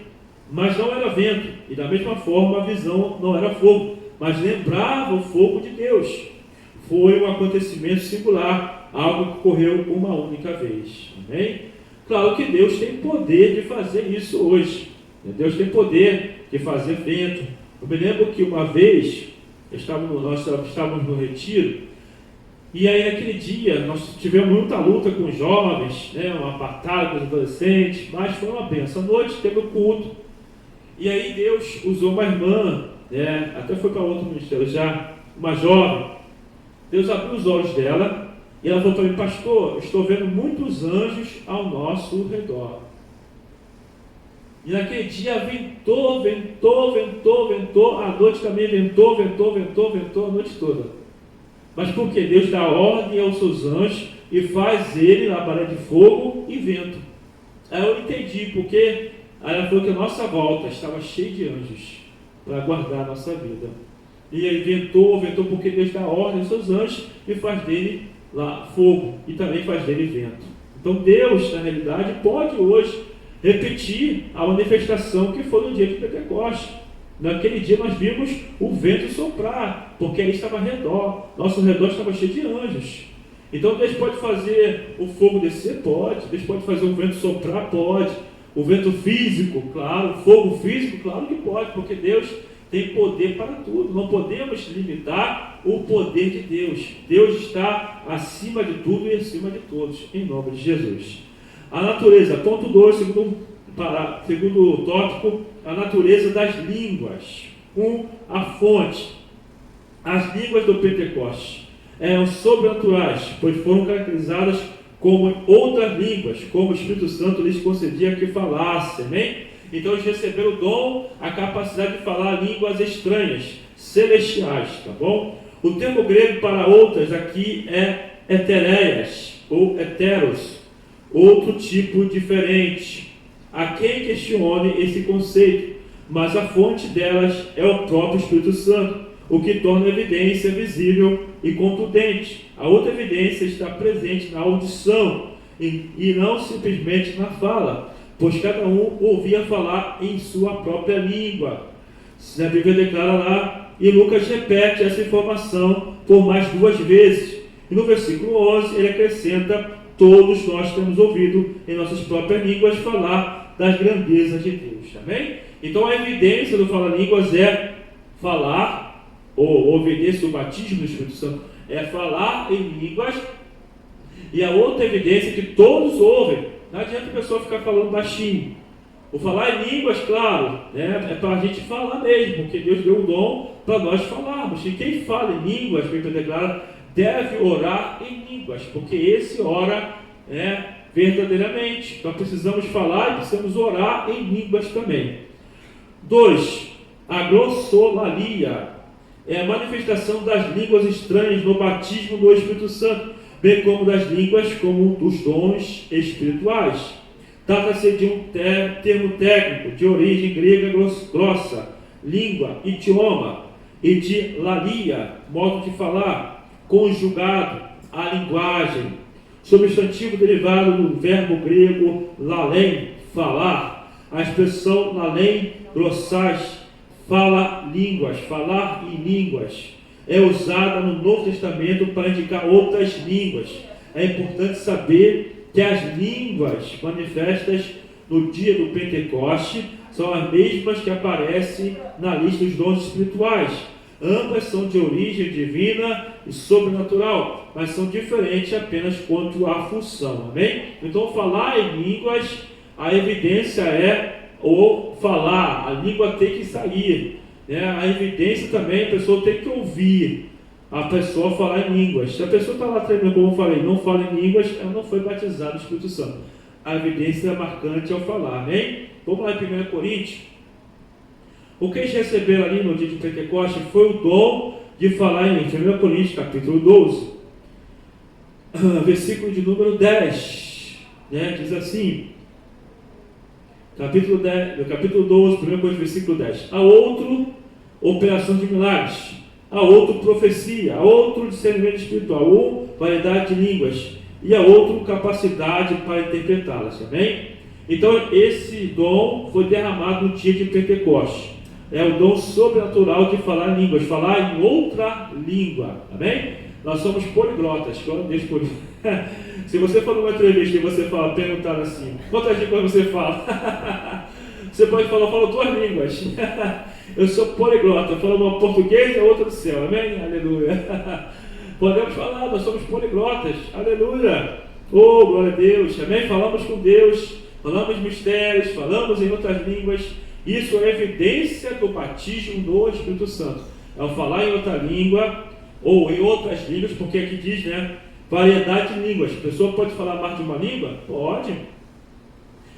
mas não era vento, e da mesma forma a visão não era fogo, mas lembrava o fogo de Deus. Foi um acontecimento singular, algo que ocorreu uma única vez. Amém? Claro que Deus tem poder de fazer isso hoje. Deus tem poder de fazer vento. Eu me lembro que uma vez nós estávamos no retiro E aí naquele dia nós tivemos muita luta com os jovens, né, uma batalha com os adolescentes, mas foi uma benção. À noite teve o culto, e aí Deus usou uma irmã, né, até foi para outro ministério já, uma jovem. Deus abriu os olhos dela e ela falou para mim: pastor, estou vendo muitos anjos ao nosso redor. E naquele dia ventou, a noite também ventou a noite toda. Mas porque Deus dá ordem aos seus anjos e faz ele labareda de fogo e vento. Aí eu entendi, porque ela falou que a nossa volta estava cheia de anjos para guardar a nossa vida. E aí ventou porque Deus dá ordem aos seus anjos e faz dele lá fogo e também faz dele vento. Então Deus, na realidade, pode hoje repetir a manifestação que foi no dia de Pentecostes. Naquele dia nós vimos o vento soprar, porque ele estava ao redor, nosso redor estava cheio de anjos. Então Deus pode fazer o fogo descer? Pode. Deus pode fazer o vento soprar? Pode. O vento físico? Claro. O fogo físico? Claro que pode, porque Deus tem poder para tudo. Não podemos limitar o poder de Deus. Deus está acima de tudo e acima de todos, em nome de Jesus. A natureza, ponto 2, segundo tópico, a natureza das línguas. A fonte. As línguas do Pentecostes eram sobrenaturais, pois foram caracterizadas como outras línguas, como o Espírito Santo lhes concedia que falassem. Amém? Então eles receberam o dom, a capacidade de falar línguas estranhas, celestiais, tá bom? O termo grego para outras aqui é hetereias, ou heteros, outro tipo diferente. Há quem questione esse conceito, mas a fonte delas é o próprio Espírito Santo, o que torna a evidência visível e contundente. A outra evidência está presente na audição e não simplesmente na fala, pois cada um ouvia falar em sua própria língua. A Bíblia declara lá, e Lucas repete essa informação por mais 2 vezes. E no versículo 11 ele acrescenta: todos nós temos ouvido em nossas próprias línguas falar das grandezas de Deus. Amém? Então a evidência do falar-línguas é falar, ou evidência do batismo do Espírito Santo, é falar em línguas. E a outra evidência é que todos ouvem. Não adianta a pessoa ficar falando baixinho. O falar em línguas, claro, né, é para a gente falar mesmo, porque Deus deu o dom para nós falarmos. E quem fala em línguas, Bíblia declara, deve orar em línguas, porque esse ora verdadeiramente. Então precisamos falar e precisamos orar em línguas também. 2. A glossolalia é a manifestação das línguas estranhas no batismo do Espírito Santo, bem como das línguas como dos dons espirituais. Trata-se de um termo técnico de origem grega grossa, língua, idioma, e de lalia, modo de falar, conjugado, a linguagem, substantivo derivado do verbo grego lalém, falar. A expressão lalém, glossais, fala línguas, falar em línguas, é usada no Novo Testamento para indicar outras línguas. É importante saber que as línguas manifestas no dia do Pentecoste são as mesmas que aparecem na lista dos dons espirituais. Ambas são de origem divina e sobrenatural, mas são diferentes apenas quanto à função. Amém? Então, falar em línguas, a evidência é o falar, a língua tem que sair. A evidência também, a pessoa tem que ouvir a pessoa falar em línguas. Se a pessoa está lá treinando, como eu falei, não fala em línguas, ela não foi batizada no Espírito Santo. A evidência é marcante ao falar. Amém? Vamos lá em 1 Coríntios. O que eles receberam ali no dia de Pentecostes foi o dom de falar em 1 Coríntios, capítulo 12, versículo de número 10, diz assim, capítulo 12, 1 Coríntios, versículo 10, a outro, operação de milagres, a outro, profecia, a outro, discernimento espiritual, variedade de línguas, e a outro, capacidade para interpretá-las. Amém? Então, esse dom foi derramado no dia de Pentecostes. É o dom sobrenatural de falar línguas, falar em outra língua. Amém? Nós somos poliglotas. Se você for numa entrevista e você fala, perguntar assim, quantas línguas você fala? Você pode falar, eu falo 2 línguas. Eu sou poliglota, eu falo uma português e a outra do céu. Amém? Aleluia. Podemos falar, nós somos poliglotas, aleluia, oh, glória a Deus, amém? Falamos com Deus, falamos mistérios, falamos em outras línguas. Isso é evidência do batismo do Espírito Santo. É o falar em outra língua, ou em outras línguas, porque aqui diz, né, variedade de línguas. A pessoa pode falar mais de uma língua? Pode.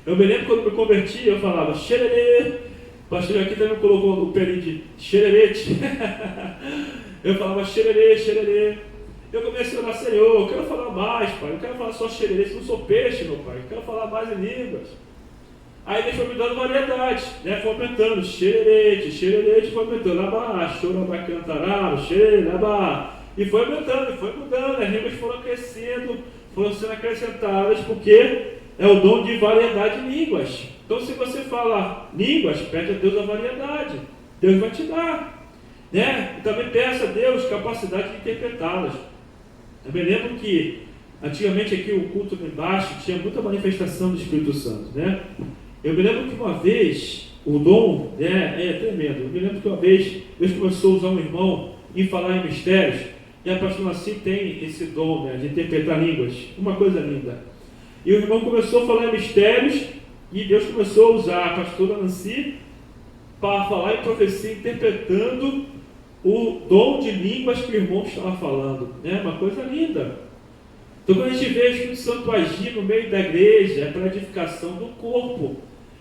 Eu me lembro quando me converti, eu falava xererê. O pastor aqui também colocou o pelinho de xererete. Eu falava xererê, xererê. Eu comecei a orar, Senhor, eu quero falar mais, Pai. Eu quero falar só xererê, eu não sou peixe, meu Pai. Eu quero falar mais em línguas. Aí Deus foi me dando variedade, né? Foi aumentando, xererete, xererete, foi aumentando, abá, chorabacantará, xerabá. E foi aumentando, e foi mudando, as línguas foram crescendo, foram sendo acrescentadas, porque é o dom de variedade de línguas. Então, se você fala línguas, pede a Deus a variedade, Deus vai te dar, né? E também peça a Deus capacidade de interpretá-las. Eu me lembro que, antigamente aqui o culto lá embaixo tinha muita manifestação do Espírito Santo, né? Eu me lembro que uma vez, o dom, é tremendo, eu me lembro que uma vez Deus começou a usar um irmão em falar em mistérios, e a pastora Nancy tem esse dom, né, de interpretar línguas, uma coisa linda. E o irmão começou a falar em mistérios, e Deus começou a usar a pastora Nancy para falar em profecia, interpretando o dom de línguas que o irmão estava falando, né, uma coisa linda. Então, quando a gente vê o Espírito Santo agir no meio da igreja, é para a edificação do corpo.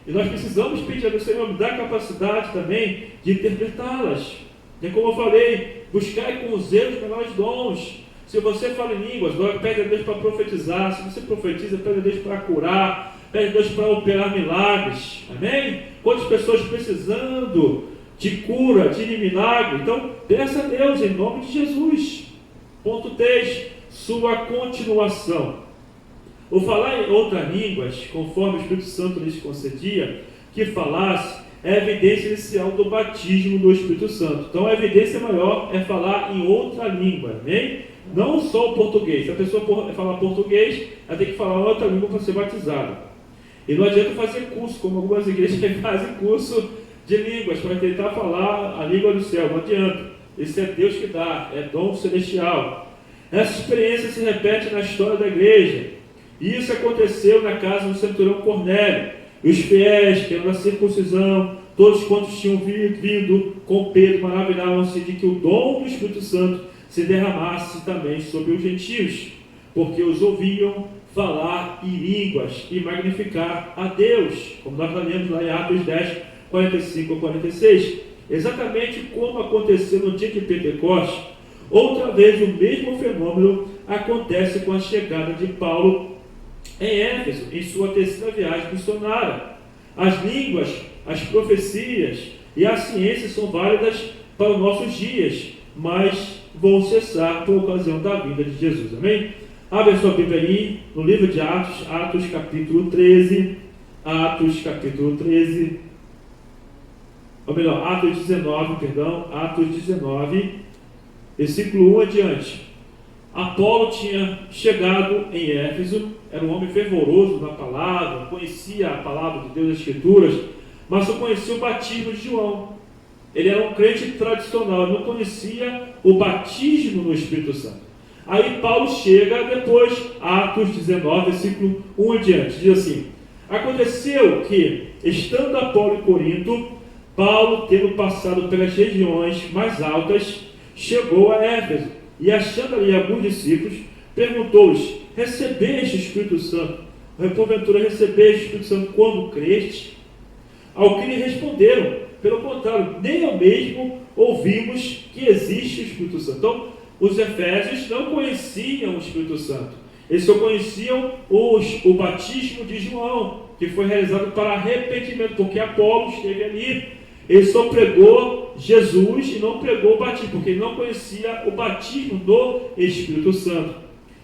E nós precisamos pedir a Deus, Senhor, me dá a capacidade também de interpretá-las. E como eu falei, buscar com zelo os melhores dons. Se você fala em línguas, pede a Deus para profetizar. Se você profetiza, pede a Deus para curar. Pede a Deus para operar milagres. Amém? Quantas pessoas precisando de cura, de milagre? Então, peça a Deus em nome de Jesus. Ponto 3. Sua continuação. O falar em outras línguas, conforme o Espírito Santo lhes concedia que falasse, é a evidência inicial do batismo do Espírito Santo. Então a evidência maior é falar em outra língua, amém? Não só o português. Se a pessoa falar português, ela tem que falar outra língua para ser batizada. E não adianta fazer curso, como algumas igrejas que fazem curso de línguas, para tentar falar a língua do céu. Não adianta. Isso é Deus que dá, é dom celestial. Essa experiência se repete na história da igreja. Isso aconteceu na casa do centurião Cornélio. E os fiéis, que eram da circuncisão, todos quantos tinham vindo com Pedro, maravilhavam-se de que o dom do Espírito Santo se derramasse também sobre os gentios, porque os ouviam falar em línguas e magnificar a Deus, como nós lemos lá em Atos 10, 45 a 46. Exatamente como aconteceu no dia de Pentecostes, outra vez o mesmo fenômeno acontece com a chegada de Paulo em Éfeso, em sua terceira viagem missionária. As línguas, as profecias e a ciência são válidas para os nossos dias, mas vão cessar por ocasião da vinda de Jesus. Amém? Abre a sua Bíblia aí, no livro de Atos, Atos capítulo 13, Atos capítulo 13, ou melhor, Atos 19, versículo 1 adiante. Apolo tinha chegado em Éfeso, era um homem fervoroso na palavra, conhecia a palavra de Deus, as Escrituras, mas só conhecia o batismo de João. Ele era um crente tradicional, não conhecia o batismo no Espírito Santo. Aí Paulo chega depois, Atos 19, versículo 1 adiante, diz assim: aconteceu que, estando Apolo em Corinto, Paulo, tendo passado pelas regiões mais altas, chegou a Éfeso. E achando ali alguns discípulos, perguntou-lhes: recebeste o Espírito Santo? Porventura recebeste o Espírito Santo quando creste? Ao que lhe responderam: pelo contrário, nem eu mesmo ouvimos que existe o Espírito Santo. Então, os efésios não conheciam o Espírito Santo. Eles só conheciam o batismo de João, que foi realizado para arrependimento, porque Apolo esteve ali. Ele só pregou Jesus e não pregou o batismo, porque ele não conhecia o batismo do Espírito Santo.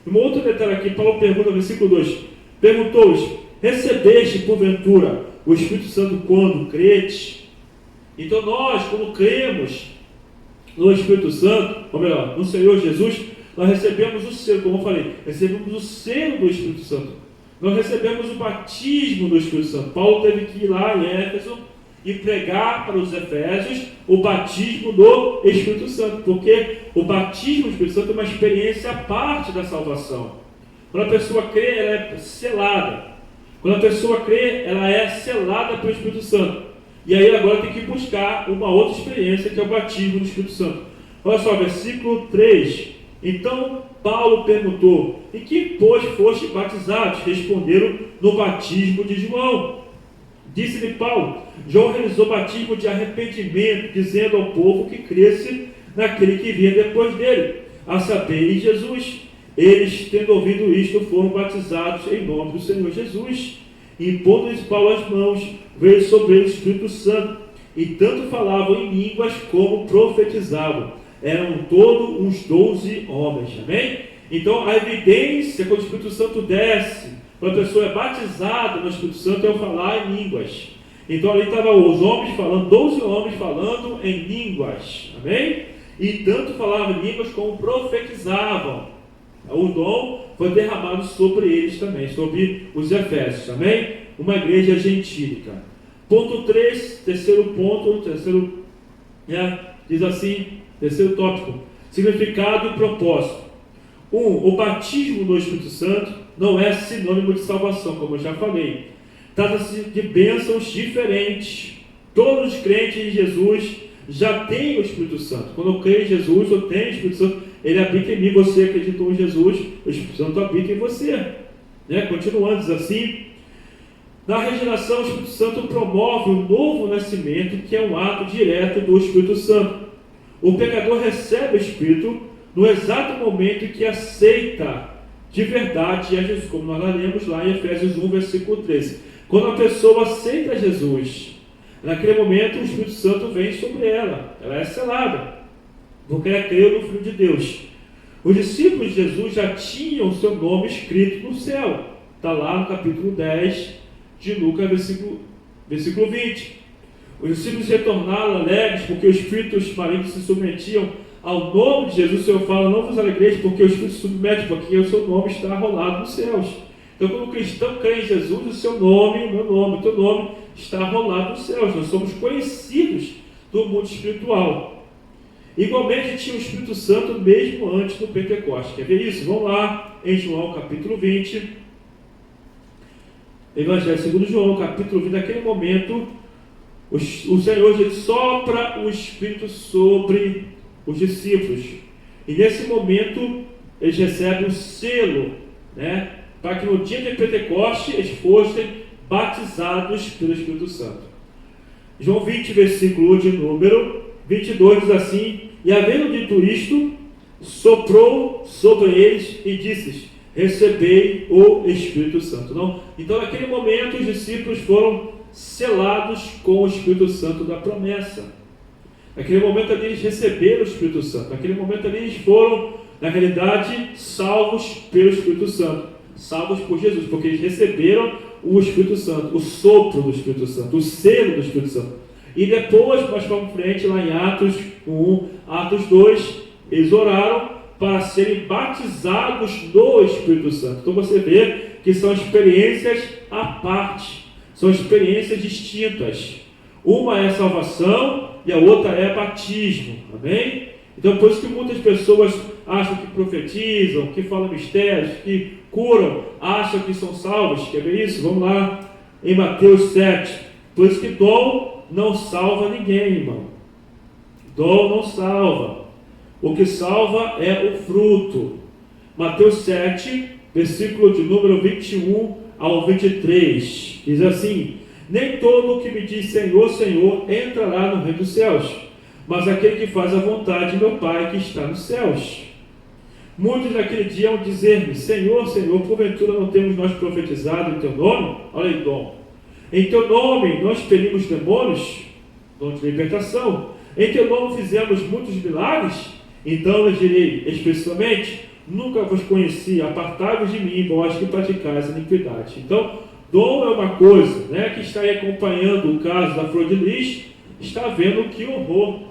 Um outro detalhe aqui, Paulo pergunta no versículo 2, perguntou-lhes: recebeste porventura o Espírito Santo quando crete? Então nós, quando cremos no Espírito Santo, ou melhor, no Senhor Jesus, nós recebemos o selo, como eu falei, recebemos o selo do Espírito Santo. Nós recebemos o batismo do Espírito Santo. Paulo teve que ir lá em Éfeso e pregar para os efésios o batismo do Espírito Santo, porque o batismo do Espírito Santo é uma experiência à parte da salvação. Quando a pessoa crê, ela é selada. Quando a pessoa crê, ela é selada pelo Espírito Santo. E aí agora tem que buscar uma outra experiência, que é o batismo do Espírito Santo. Olha só, versículo 3. Então Paulo perguntou: em que, pois, foste batizados? Responderam: no batismo de João. Disse-lhe Paulo: João realizou batismo de arrependimento, dizendo ao povo que cresce naquele que vinha depois dele, a saber, em Jesus. Eles, tendo ouvido isto, foram batizados em nome do Senhor Jesus. E impondo-lhes Paulo as mãos, veio sobre eles o Espírito Santo, e tanto falavam em línguas como profetizavam. Eram todos uns 12 homens. Amém? Então a evidência quando o Espírito Santo desce, quando a pessoa é batizada no Espírito Santo, é o falar em línguas. Então ali estavam os homens falando, 12 homens falando em línguas. Amém? E tanto falavam em línguas como profetizavam. O dom foi derramado sobre eles também, sobre os efésios. Amém? Uma igreja gentílica. Ponto 3, terceiro ponto, diz assim, terceiro tópico: significado e propósito. O batismo no Espírito Santo não é sinônimo de salvação, como eu já falei. Trata-se de bênçãos diferentes. Todos os crentes em Jesus já têm o Espírito Santo. Quando eu creio em Jesus, eu tenho o Espírito Santo. Ele habita em mim. Você acreditou em Jesus, o Espírito Santo habita em você. Continuando, diz assim: na regeneração, o Espírito Santo promove o novo nascimento, que é um ato direto do Espírito Santo. O pecador recebe o Espírito no exato momento em que aceita de verdade a Jesus, como nós lemos lá em Efésios 1, versículo 13. Quando a pessoa aceita Jesus, naquele momento o Espírito Santo vem sobre ela é selada, porque ela creu no Filho de Deus. Os discípulos de Jesus já tinham o seu nome escrito no céu. Está lá no capítulo 10 de Lucas, versículo 20. Os discípulos retornaram alegres, porque os espíritos malignos se submetiam ao nome de Jesus. O Senhor fala: não vos alegreis, porque o Espírito se submete, porque o seu nome está arrolado nos céus. Então, quando o cristão crê em Jesus, o seu nome, o meu nome, o teu nome está arrolado nos céus. Nós somos conhecidos do mundo espiritual. Igualmente tinha o Espírito Santo mesmo antes do Pentecostes. Quer ver isso? Vamos lá em João capítulo 20. Evangelho segundo João capítulo 20. Naquele momento, o Senhor sopra o Espírito sobre os discípulos. E nesse momento, eles recebem o selo, para que no dia de Pentecostes eles fossem batizados pelo Espírito Santo. João 20, versículo de número 22 diz assim: e havendo dito isto, soprou sobre eles e disse: recebei o Espírito Santo. Então, naquele momento, os discípulos foram selados com o Espírito Santo da promessa. Naquele momento ali, eles receberam o Espírito Santo. Naquele momento ali, eles foram, na realidade, salvos pelo Espírito Santo. Salvos por Jesus, porque eles receberam o Espírito Santo, o sopro do Espírito Santo, o selo do Espírito Santo. E depois, mais para frente, lá em Atos 1, Atos 2, eles oraram para serem batizados no Espírito Santo. Então você vê que são experiências à parte, são experiências distintas. Uma é salvação e a outra é batismo. Amém? Então por isso que muitas pessoas acham que profetizam, que falam mistérios, que curam, acham que são salvos. Quer ver isso? Vamos lá em Mateus 7. Por isso que dom não salva ninguém, irmão. Dom não salva. O que salva é o fruto. Mateus 7, versículo de número 21 ao 23. Diz assim: nem todo o que me diz Senhor, Senhor, entrará no reino dos céus, mas aquele que faz a vontade de meu Pai que está nos céus. Muitos naquele dia vão dizer-me: Senhor, Senhor, porventura não temos nós profetizado em teu nome? Olha aí, dom. Em teu nome nós expelimos demônios, dom de libertação. Em teu nome fizemos muitos milagres. Então eu direi expressamente: nunca vos conheci, apartai-vos de mim, vós que praticais iniquidade. Então, dom é uma coisa, que está aí acompanhando o caso da Flor de Lis, está vendo que horror,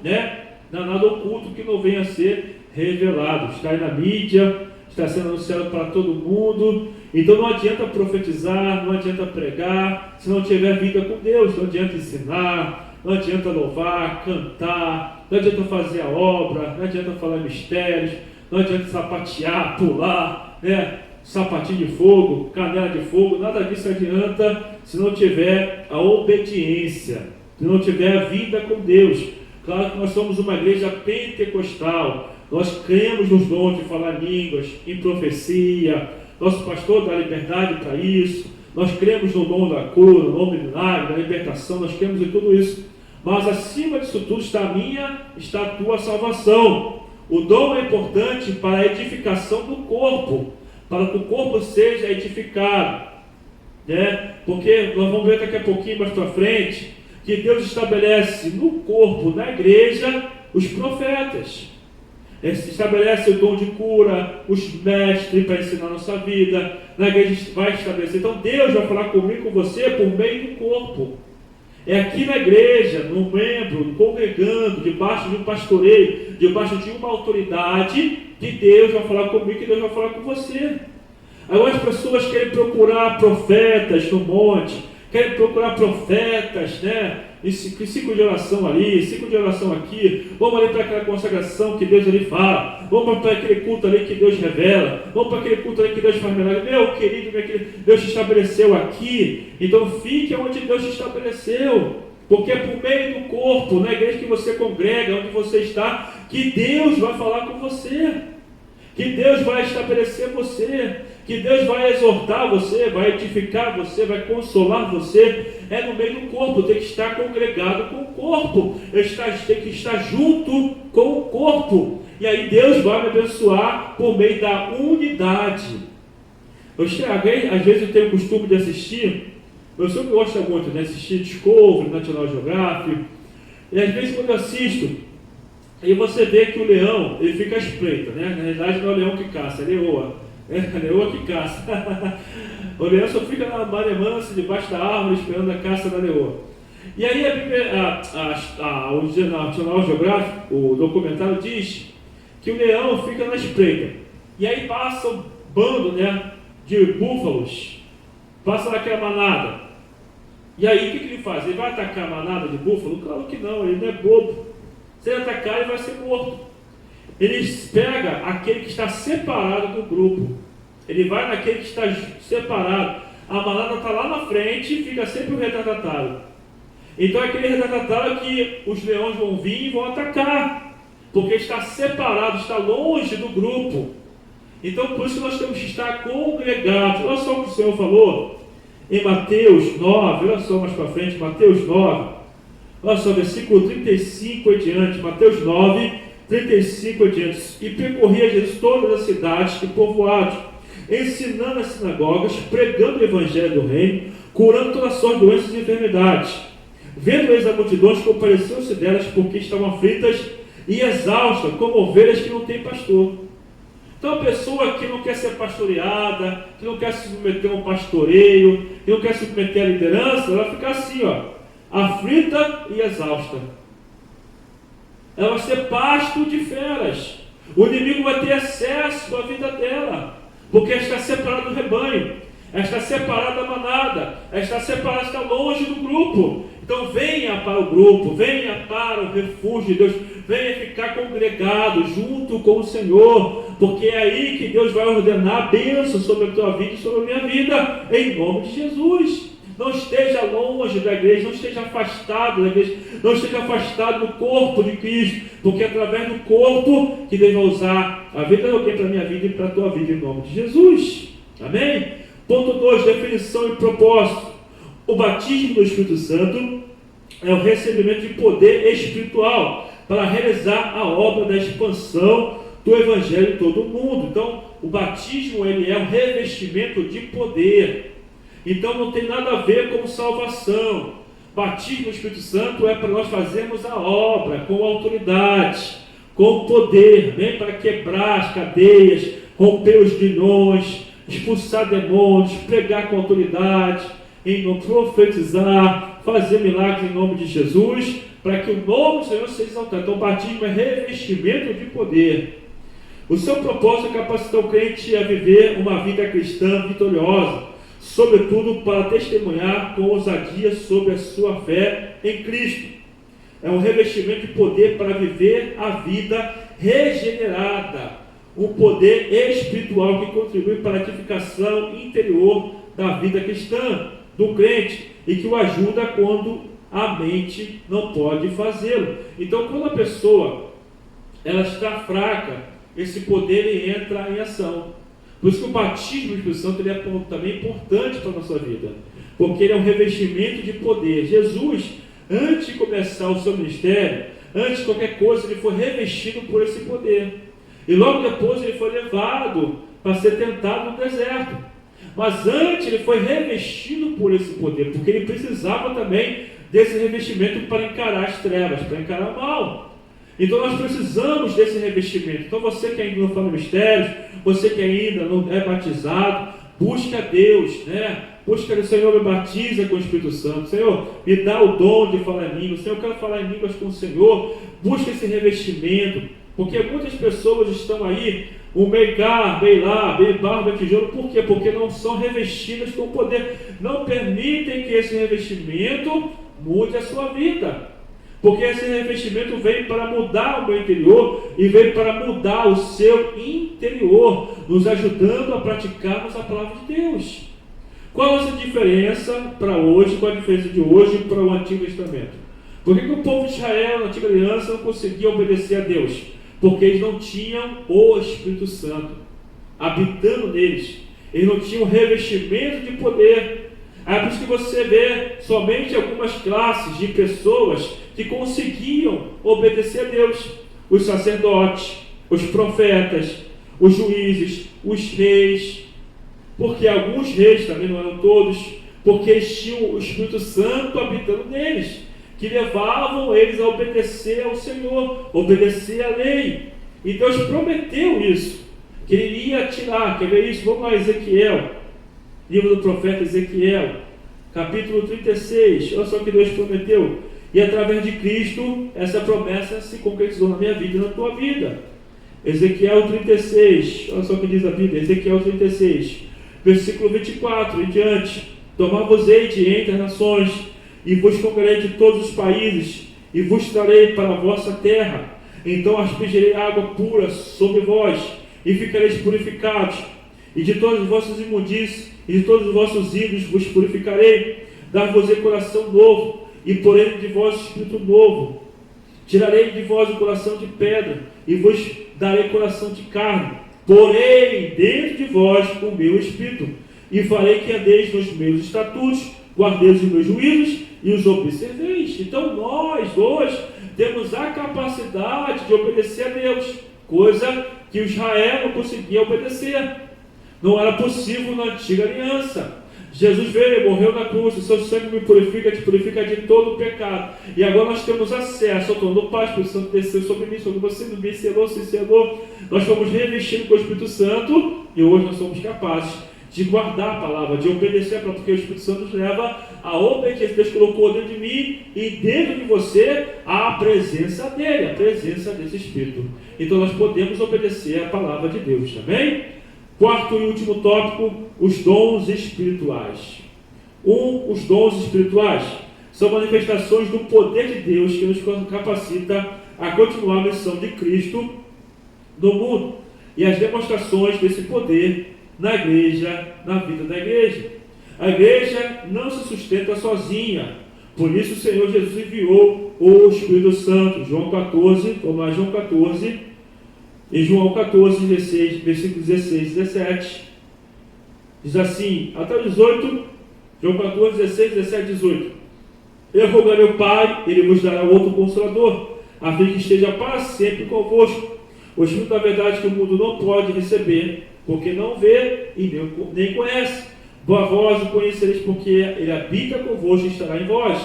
não há nada oculto que não venha a ser revelado. Está aí na mídia, está sendo anunciado para todo mundo, Então não adianta profetizar, não adianta pregar, se não tiver vida com Deus. Não adianta ensinar, não adianta louvar, cantar, não adianta fazer a obra, não adianta falar mistérios, não adianta sapatear, pular, sapatinho de fogo, canela de fogo, nada disso adianta se não tiver a obediência, se não tiver a vida com Deus. Claro que nós somos uma igreja pentecostal, nós cremos nos dons de falar línguas, em profecia, nosso pastor dá liberdade para isso, nós cremos no dom da cura, no dom do milagre, da libertação, nós cremos em tudo isso, mas acima disso tudo está a tua salvação. O dom é importante para a edificação do corpo, para que o corpo seja edificado, porque nós vamos ver daqui a pouquinho mais para frente, que Deus estabelece no corpo, na igreja, os profetas. Ele estabelece o dom de cura, os mestres para ensinar a nossa vida, na igreja vai estabelecer. Então Deus vai falar comigo e com você por meio do corpo. É aqui na igreja, no membro, congregando, debaixo de um pastoreio, debaixo de uma autoridade, que Deus vai falar comigo, que Deus vai falar com você. Agora as pessoas querem procurar profetas no monte, querem procurar profetas, em ciclo de oração ali, ciclo de oração aqui, vamos ali para aquela consagração que Deus ali fala, vamos para aquele culto ali que Deus revela, vamos para aquele culto ali que Deus faz milagre. Meu querido, Deus te estabeleceu aqui, então fique onde Deus te estabeleceu, porque é por meio do corpo, na igreja que você congrega, onde você está, que Deus vai falar com você, que Deus vai estabelecer você, que Deus vai exortar você, vai edificar você, vai consolar você. É no meio do corpo, tem que estar congregado com o corpo, tem que estar junto com o corpo, e aí Deus vai me abençoar por meio da unidade. Às vezes eu tenho o costume de assistir, eu sempre gosto muito de assistir Discovery, National Geographic, e às vezes quando eu assisto, aí você vê que o leão, ele fica à espreita, Na realidade não é o leão que caça, é a leoa. É a leoa que caça. O leão só fica na maré mansa, debaixo da árvore, esperando a caça da leoa. E aí o National Geographic, o documentário diz que o leão fica na espreita. E aí passa um bando, de búfalos, passa naquela manada. E aí o que ele faz? Ele vai atacar a manada de búfalo? Claro que não, ele não é bobo. Se ele atacar, ele vai ser morto. Ele pega aquele que está separado do grupo. Ele vai naquele que está separado. A manada está lá na frente e fica sempre o retardatário. Então é aquele retardatário que os leões vão vir e vão atacar, porque está separado, está longe do grupo. Então por isso que nós temos que estar congregados. Olha só o que o Senhor falou em Mateus 9, olha só mais para frente, Mateus 9, olha só, versículo 35 em diante, Mateus 9, 35 em diante. E percorria Jesus todas as cidades e povoados, ensinando as sinagogas, pregando o evangelho do reino, curando toda sorte de doenças e enfermidades. Vendo eles a multidões, compadeciam-se delas, porque estavam aflitas e exaustas, como ovelhas que não têm pastor. Então a pessoa que não quer ser pastoreada, que não quer se submeter a um pastoreio, que não quer se submeter à liderança, ela fica assim, aflita e exausta. Ela vai ser pasto de feras. O inimigo vai ter acesso à vida dela, porque ela está separada do rebanho, ela está separada da manada, ela está separada, está longe do grupo. Então venha para o grupo, venha para o refúgio de Deus, venha ficar congregado junto com o Senhor, porque é aí que Deus vai ordenar a bênção sobre a tua vida e sobre a minha vida, em nome de Jesus. Não esteja longe da igreja, não esteja afastado da igreja, não esteja afastado do corpo de Cristo, porque é através do corpo que Deus vai usar a vida de alguém para a minha vida e para a tua vida, em nome de Jesus. Amém? Ponto 2, definição e propósito. O batismo do Espírito Santo é o recebimento de poder espiritual para realizar a obra da expansão do Evangelho em todo o mundo. Então, o batismo ele é um revestimento de poder. Então não tem nada a ver com salvação. Batismo no Espírito Santo é para nós fazermos a obra com autoridade, com poder, para quebrar as cadeias, romper os grilhões, expulsar demônios, pregar com autoridade, profetizar, fazer milagres em nome de Jesus, para que o nome do Senhor seja exaltado. Então o batismo é revestimento de poder. O seu propósito é capacitar o crente a viver uma vida cristã vitoriosa, sobretudo para testemunhar com ousadia sobre a sua fé em Cristo. É um revestimento de poder para viver a vida regenerada, um poder espiritual que contribui para a edificação interior da vida cristã, do crente, e que o ajuda quando a mente não pode fazê-lo. Então, quando a pessoa ela está fraca, esse poder ele entra em ação. Por isso que o batismo do Espírito Santo ele é também importante para a nossa vida, porque ele é um revestimento de poder. Jesus, antes de começar o seu ministério, antes de qualquer coisa, ele foi revestido por esse poder. E logo depois ele foi levado para ser tentado no deserto. Mas antes ele foi revestido por esse poder, porque ele precisava também desse revestimento para encarar as trevas, para encarar o mal. Então nós precisamos desse revestimento. Então você que ainda não foi no mistério, você que ainda não é batizado, busque a Deus, né? Busque o Senhor, me batiza com o Espírito Santo. Senhor, me dá o dom de falar em línguas. Senhor, eu quero falar em línguas com o Senhor. Busque esse revestimento, porque muitas pessoas estão aí, meio cá, meio lá, meio barro, meio tijolo. Por quê? Porque não são revestidas com poder. Não permitem que esse revestimento mude a sua vida. Porque esse revestimento veio para mudar o meu interior e veio para mudar o seu interior, nos ajudando a praticarmos a palavra de Deus. Qual a nossa diferença para hoje, qual a diferença de hoje para o Antigo Testamento? Por que o povo de Israel, na Antiga Aliança, não conseguia obedecer a Deus? Porque eles não tinham o Espírito Santo habitando neles. Eles não tinham revestimento de poder. É por isso que você vê somente algumas classes de pessoas que conseguiam obedecer a Deus. Os sacerdotes, os profetas, os juízes, os reis. Porque alguns reis, também não eram todos, porque eles tinham o Espírito Santo habitando neles, que levavam eles a obedecer ao Senhor, obedecer à lei. E Deus prometeu isso, que Ele ia tirar. Quer ver isso? Vamos lá, Ezequiel, livro do profeta Ezequiel, capítulo 36. Olha só o que Deus prometeu. E através de Cristo, essa promessa se concretizou na minha vida e na tua vida. Ezequiel 36, olha só o que diz a Bíblia. Ezequiel 36, versículo 24 em diante. Tomar-vos-ei de entre as nações, e vos congregarei de todos os países, e vos trarei para a vossa terra. Então aspergirei água pura sobre vós, e ficareis purificados. E de todas as vossas imundícies e de todos os vossos ídolos vos purificarei. Dar-vos-ei coração novo, e porei de vós espírito novo. Tirarei de vós o coração de pedra, e vos darei coração de carne. Porei dentro de vós o meu espírito, e farei que andeis nos meus estatutos, guardeis os meus juízos e os observeis. Então nós hoje temos a capacidade de obedecer a Deus, coisa que Israel não conseguia obedecer. Não era possível na antiga aliança. Jesus veio, morreu na cruz, o seu sangue me purifica, te purifica de todo o pecado. E agora nós temos acesso ao trono do Pai. O Espírito Santo desceu sobre mim, sobre você, me selou, se selou. Nós fomos revestidos com o Espírito Santo e hoje nós somos capazes de guardar a palavra, de obedecer a palavra, porque o Espírito Santo nos leva a obediência. Deus colocou dentro de mim e dentro de você a presença dele, a presença desse Espírito. Então nós podemos obedecer a palavra de Deus, também. Quarto e último tópico, os dons espirituais. Os dons espirituais são manifestações do poder de Deus que nos capacita a continuar a missão de Cristo no mundo. E as demonstrações desse poder na igreja, na vida da igreja. A igreja não se sustenta sozinha. Por isso o Senhor Jesus enviou o Espírito Santo. João 14, vamos lá, João 14. Em João 14, 16, versículos 16 e 17, diz assim, até 18, João 14, 16, 17, 18. Eu rogarei ao Pai, Ele vos dará outro Consolador, a fim que esteja para sempre convosco. O Espírito da verdade que o mundo não pode receber, porque não vê e nem conhece. Vós o conhecereis, porque Ele habita convosco e estará em vós.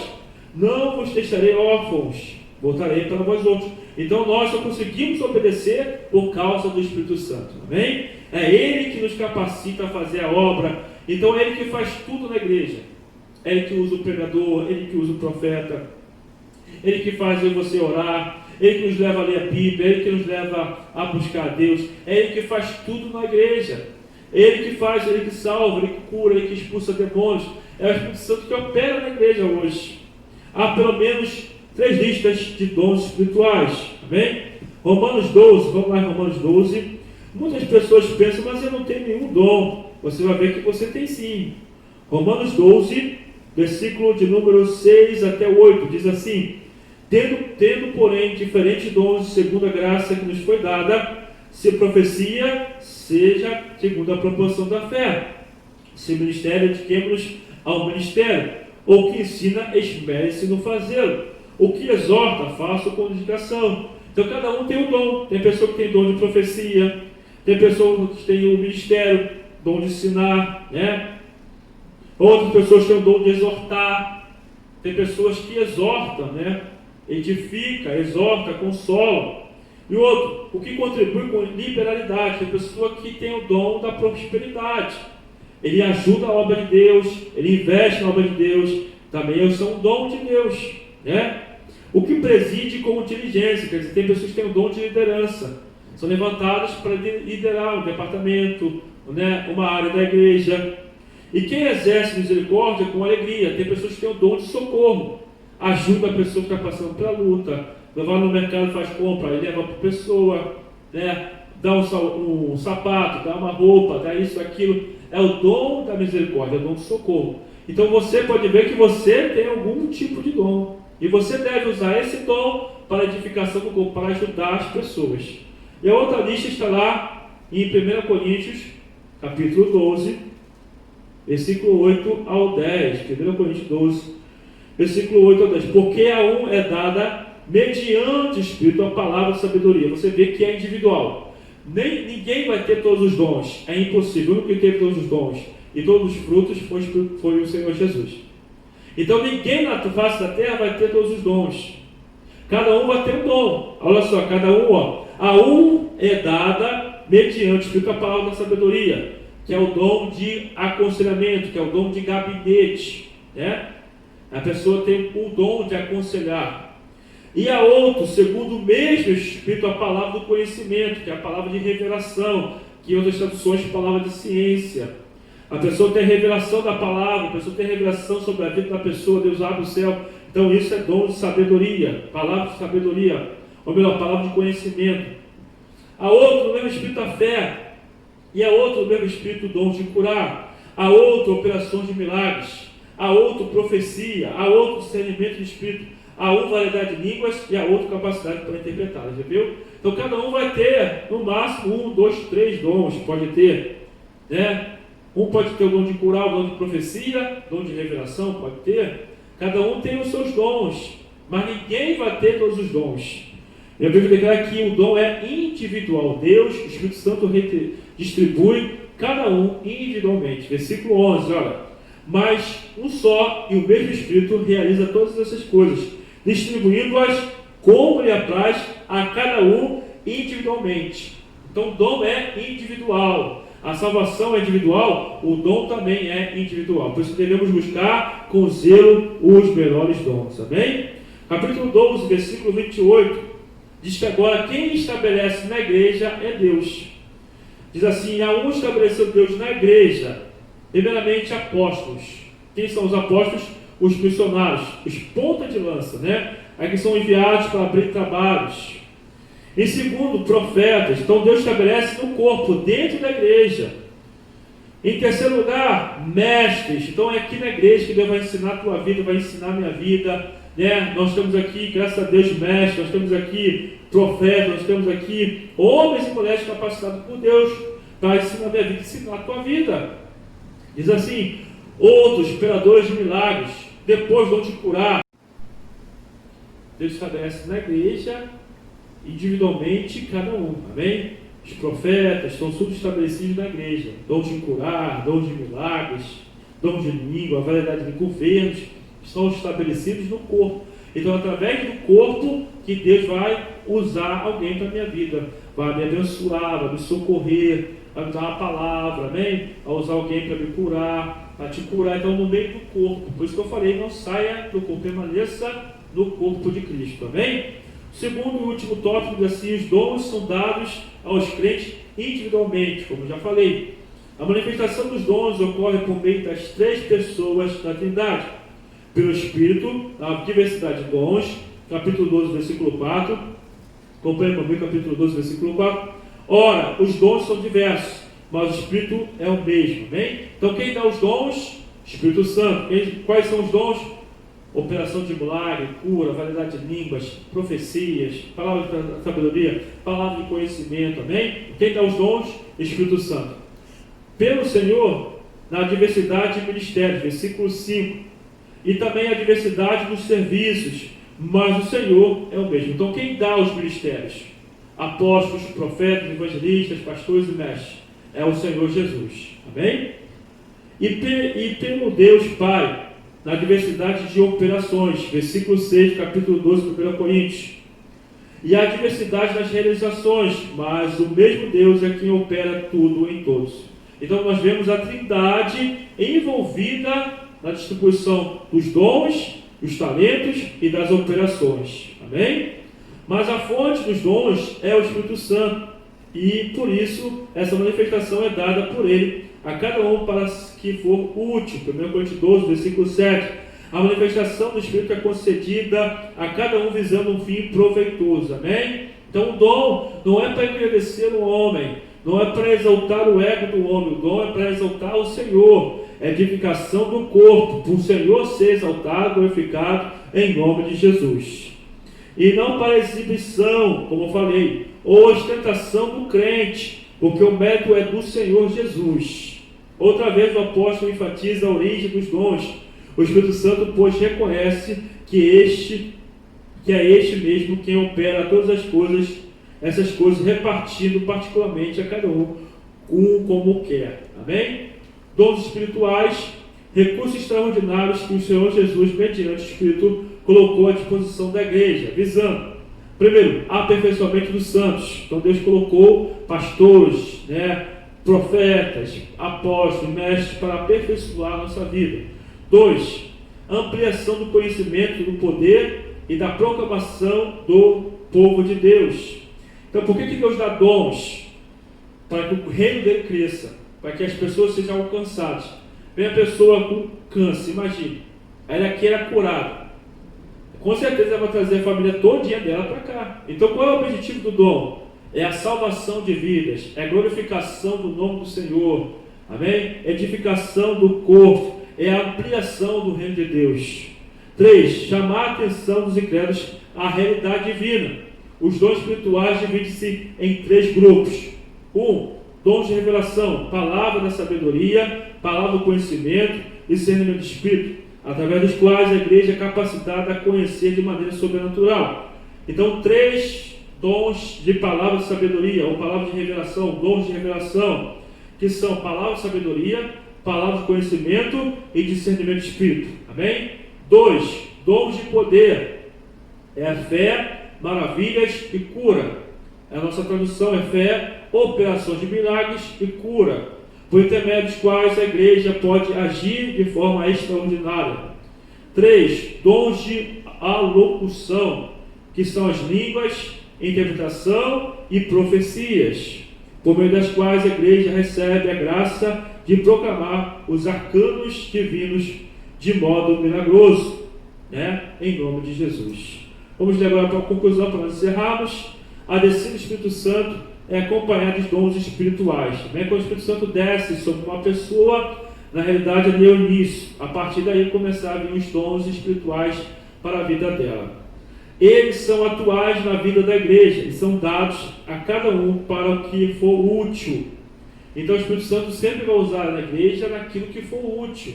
Não vos deixarei órfãos, voltarei para vós outros. Então nós só conseguimos obedecer por causa do Espírito Santo, amém? É Ele que nos capacita a fazer a obra. Então é Ele que faz tudo na igreja. É Ele que usa o pregador, Ele que usa o profeta, Ele que faz você orar, Ele que nos leva a ler a Bíblia, Ele que nos leva a buscar a Deus, é Ele que faz tudo na igreja, Ele que faz, Ele que salva, Ele que cura, Ele que expulsa demônios. É o Espírito Santo que opera na igreja hoje. Há pelo menos 3 listas de dons espirituais, amém? Romanos 12, vamos lá em Romanos 12. Muitas pessoas pensam, mas eu não tenho nenhum dom. Você vai ver que você tem sim. Romanos 12, versículo de número 6 até 8, diz assim: Tendo, porém, diferentes dons segundo a graça que nos foi dada, se profecia, seja segundo a proporção da fé. Se ministério, dediquemos ao ministério. Ou que ensina, esmere-se no fazê-lo. O que exorta, faça com dedicação. Então cada um tem um dom. Tem pessoa que tem dom de profecia, tem pessoa que tem o ministério, dom de ensinar, né? Outras pessoas têm o dom de exortar. Tem pessoas que exortam, né? Edifica, exorta, consola. E outro, o que contribui com liberalidade. Tem pessoa que tem o dom da prosperidade. Ele ajuda a obra de Deus, ele investe na obra de Deus. Também são um dom de Deus, né? O que preside com inteligência. Quer dizer, tem pessoas que têm o dom de liderança. São levantadas para liderar um departamento, né? Uma área da igreja. E quem exerce misericórdia com alegria. Tem pessoas que têm o dom de socorro. Ajuda a pessoa que está passando pela luta. Vai no mercado, faz compra, aí leva para a pessoa, né? Dá um sapato, dá uma roupa, dá isso, aquilo. É o dom da misericórdia, é o dom do socorro. Então você pode ver que você tem algum tipo de dom. E você deve usar esse dom para a edificação do corpo, para ajudar as pessoas. E a outra lista está lá em 1 Coríntios, capítulo 12, versículo 8 ao 10. 1 Coríntios 12, versículo 8 ao 10. Porque a um é dada mediante o Espírito a palavra de sabedoria. Você vê que é individual. Ninguém vai ter todos os dons. É impossível. O único que teve todos os dons e todos os frutos foi o Senhor Jesus. Então ninguém na face da terra vai ter todos os dons. Cada um vai ter um dom. Olha só, cada um, a um é dada mediante o Espírito a palavra da sabedoria, que é o dom de aconselhamento, que é o dom de gabinete, né? A pessoa tem o dom de aconselhar. E a outro, segundo o mesmo Espírito, a palavra do conhecimento, que é a palavra de revelação, que em outras traduções, a palavra de ciência. A pessoa tem revelação da palavra, a pessoa tem revelação sobre a vida da pessoa, Deus abre o céu. Então isso é dom de sabedoria, palavra de sabedoria, ou melhor, palavra de conhecimento. A outro, o mesmo Espírito, a fé. E a outro, o mesmo Espírito, o dom de curar. A outro, operações de milagres. A outro, profecia. A outro, discernimento de Espírito. A um, variedade de línguas, e a outro, capacidade para interpretar. Já viu? Então cada um vai ter, no máximo, 1, 2, 3 dons, pode ter, né? Um pode ter o dom de curar, o dom de profecia, dom de revelação, pode ter. Cada um tem os seus dons, mas ninguém vai ter todos os dons. E a Bíblia declara que o dom é individual. Deus, o Espírito Santo, distribui cada um individualmente. Versículo 11, olha. Mas um só e o mesmo Espírito realiza todas essas coisas, distribuindo-as como lhe apraz a cada um individualmente. Então o dom é individual. A salvação é individual, o dom também é individual. Por isso devemos buscar com zelo os melhores dons. Amém? Capítulo 12, versículo 28, diz que agora quem estabelece na igreja é Deus. Diz assim: a um estabeleceu Deus na igreja, primeiramente apóstolos. Quem são os apóstolos? Os missionários, os ponta de lança, né? Aqui são enviados para abrir trabalhos. Em segundo, profetas. Então Deus estabelece no corpo, dentro da igreja. Em terceiro lugar, mestres. Então é aqui na igreja que Deus vai ensinar a tua vida, vai ensinar a minha vida, né? Nós temos aqui, graças a Deus, mestres, nós temos aqui profetas, nós temos aqui homens e mulheres capacitados por Deus para ensinar a minha vida, ensinar a tua vida. Diz assim: outros, operadores de milagres, depois vão te curar. Deus estabelece na igreja, individualmente, cada um, amém? Os profetas estão subestabelecidos na igreja, dom de curar, dom de milagres, dom de língua, variedade de governos, estão estabelecidos no corpo. Então, através do corpo, que Deus vai usar alguém para a minha vida, vai me abençoar, vai me socorrer, vai me dar uma palavra, amém? Vai usar alguém para me curar, para te curar, então, no meio do corpo. Por isso que eu falei, não saia do corpo, permaneça no corpo de Cristo, amém? Segundo e último tópico, diz assim: os dons são dados aos crentes individualmente, como já falei. A manifestação dos dons ocorre por meio das 3 pessoas da Trindade. Pelo Espírito, a diversidade de dons, capítulo 12, versículo 4. Acompanhe comigo, capítulo 12, versículo 4. Ora, os dons são diversos, mas o Espírito é o mesmo. Amém? Então, quem dá os dons? Espírito Santo. Quais são os dons? Operação de milagre, cura, variedade de línguas, profecias, palavra de sabedoria, palavra de conhecimento. Amém? Quem dá os dons? Espírito Santo. Pelo Senhor, na diversidade de ministérios, versículo 5. E também a diversidade dos serviços, mas o Senhor é o mesmo. Então, quem dá os ministérios? Apóstolos, profetas, evangelistas, pastores e mestres. É o Senhor Jesus. Amém? E pelo Deus Pai, na diversidade de operações, versículo 6, capítulo 12 do 1 Coríntios. E a diversidade das realizações, mas o mesmo Deus é quem opera tudo em todos. Então nós vemos a Trindade envolvida na distribuição dos dons, dos talentos e das operações. Amém? Mas a fonte dos dons é o Espírito Santo. E por isso essa manifestação é dada por ele a cada um para que for útil. 1 Coríntios 12, versículo 7. A manifestação do Espírito é concedida a cada um visando um fim proveitoso. Amém? Então o dom não é para engrandecer o homem, não é para exaltar o ego do homem, o dom é para exaltar o Senhor. É edificação do corpo, para o Senhor ser exaltado, glorificado em nome de Jesus. E não para exibição, como eu falei, ou ostentação do crente, porque o mérito é do Senhor Jesus. Outra vez o apóstolo enfatiza a origem dos dons. O Espírito Santo, pois, reconhece que é este mesmo quem opera todas as coisas, essas coisas repartindo particularmente a cada um como quer. Amém? Dons espirituais, recursos extraordinários que o Senhor Jesus, mediante o Espírito, colocou à disposição da igreja, visando, primeiro, aperfeiçoamento dos santos. Então Deus colocou pastores, profetas, apóstolos, mestres para aperfeiçoar a nossa vida. 2. Ampliação do conhecimento, do poder e da proclamação do povo de Deus. Então por que Deus dá dons? Para que o reino dele cresça, para que as pessoas sejam alcançadas. Vem a pessoa com câncer, imagine, ela aqui era curada, com certeza ela vai trazer a família todinha dela para cá. Então qual é o objetivo do dom? É a salvação de vidas, é a glorificação do nome do Senhor, amém? Edificação do corpo, é a ampliação do reino de Deus. 3. Chamar a atenção dos incrédulos à realidade divina. Os dons espirituais dividem-se em 3 grupos. 1. Dons de revelação, palavra da sabedoria, palavra do conhecimento e discernimento do Espírito, através dos quais a igreja é capacitada a conhecer de maneira sobrenatural. Então, 3 dons de palavra de sabedoria, ou palavra de revelação, dons de revelação, que são palavra de sabedoria, palavra de conhecimento e discernimento do Espírito. Amém? 2. Dons de poder, é a fé, maravilhas e cura. A nossa tradução é fé, operações de milagres e cura, por intermédio dos quais a igreja pode agir de forma extraordinária. 3. Dons de alocução, que são as línguas, interpretação e profecias, por meio das quais a igreja recebe a graça de proclamar os arcanos divinos de modo milagroso, em nome de Jesus. Vamos ler agora para a conclusão, para nós encerrarmos. A descida do Espírito Santo é acompanhada dos dons espirituais. Quando o Espírito Santo desce sobre uma pessoa, na realidade ali é o início. A partir daí começaram a vir os dons espirituais para a vida dela. Eles são atuais na vida da igreja, eles são dados a cada um para o que for útil. Então o Espírito Santo sempre vai usar na igreja naquilo que for útil,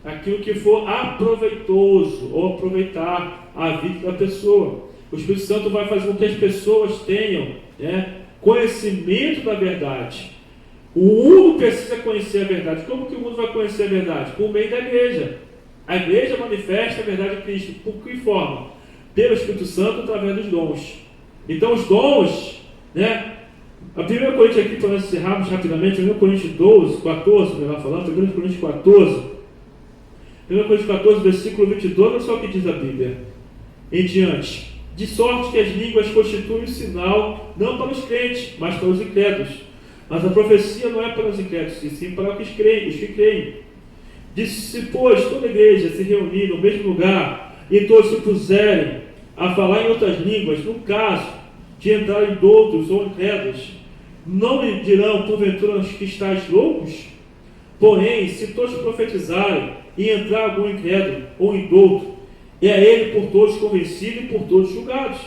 aquilo que for aproveitoso, ou aproveitar a vida da pessoa. O Espírito Santo vai fazer com que as pessoas tenham conhecimento da verdade. O mundo precisa conhecer a verdade. Como que o mundo vai conhecer a verdade? Por meio da igreja. A igreja manifesta a verdade de Cristo. Por que forma? Pelo Espírito Santo, através dos dons. Então os dons, a 1 Coríntios aqui, para nós encerrarmos rapidamente, 1 Coríntios 14, melhor falando, 1 Coríntios 14, 1 Coríntios 14, versículo 22, olha só o que diz a Bíblia. Em diante, de sorte que as línguas constituem um sinal não para os crentes, mas para os incrédulos. Mas a profecia não é para os incrédulos, e sim para os que creem. Se, pois, toda a igreja se reunir no mesmo lugar, e todos se puserem a falar em outras línguas, no caso de entrarem doutos ou incrédulos, não me dirão, porventura, que estáis loucos? Porém, se todos profetizarem, e entrar algum incrédulo ou indouto, é ele por todos convencido e por todos julgados,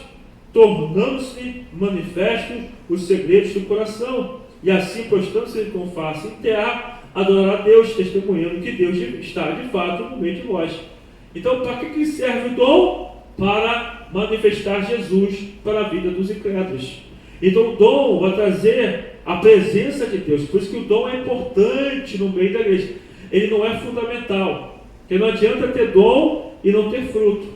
tornando-se manifestos os segredos do coração, e assim, prostrando-se com face em terra, adorar a Deus, testemunhando que Deus está de fato no meio de nós. Então, para que serve o dom? Para manifestar Jesus para a vida dos incrédulos. Então, o dom vai trazer a presença de Deus. Por isso que o dom é importante no meio da igreja. Ele não é fundamental. Porque não adianta ter dom e não ter fruto.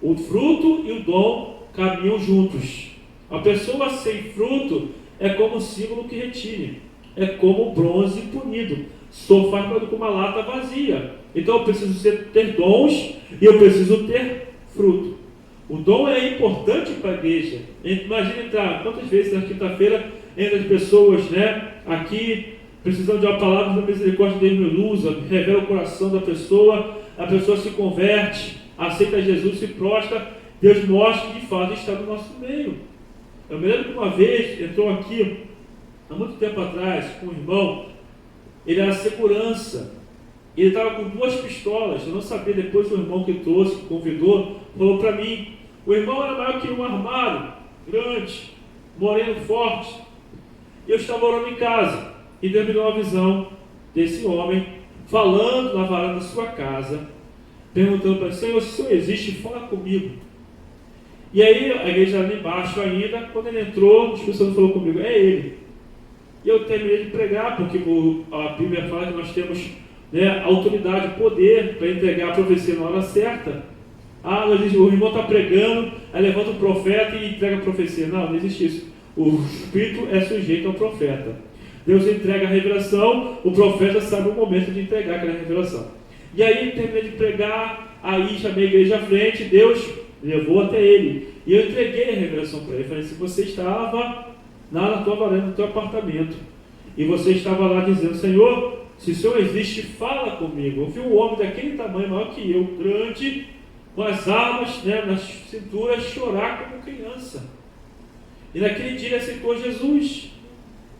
O fruto e o dom caminham juntos. A pessoa sem fruto é como um símbolo que retine. É como bronze punido. Só faz com uma lata vazia. Então eu preciso ter dons e eu preciso ter fruto. O dom é importante para a igreja. Imagina entrar, quantas vezes na quinta-feira entram as pessoas, aqui, precisando de uma palavra da misericórdia de Deus me usa, revela o coração da pessoa, a pessoa se converte, aceita Jesus, se prostra, Deus mostra que de fato está no nosso meio. Eu me lembro que uma vez entrou aqui, há muito tempo atrás, com um irmão, ele era segurança, ele estava com 2 pistolas, eu não sabia, depois o irmão que trouxe, que convidou, falou para mim, o irmão era maior que um armário, grande, moreno, forte, e eu estava orando em casa, e Deus me deu uma visão desse homem, falando na varanda da sua casa, perguntando para ele, Senhor, se o Senhor existe, fala comigo. E aí, a igreja ali embaixo ainda, quando ele entrou, o Espírito Santo falou comigo, é ele. E eu terminei de pregar, porque a Bíblia fala que nós temos autoridade, poder para entregar a profecia na hora certa. O irmão está pregando, aí levanta o profeta e entrega a profecia. Não existe isso. O Espírito é sujeito ao profeta. Deus entrega a revelação, o profeta sabe o momento de entregar aquela revelação. E aí terminei de pregar, aí chamei a igreja à frente, Deus levou até ele. E eu entreguei a revelação para ele. Falei, se você estava lá na tua varanda, no teu apartamento, e você estava lá dizendo, Senhor, se o Senhor existe, fala comigo. Eu vi um homem daquele tamanho, maior que eu, grande, com as armas nas cinturas, chorar como criança. E naquele dia ele aceitou Jesus,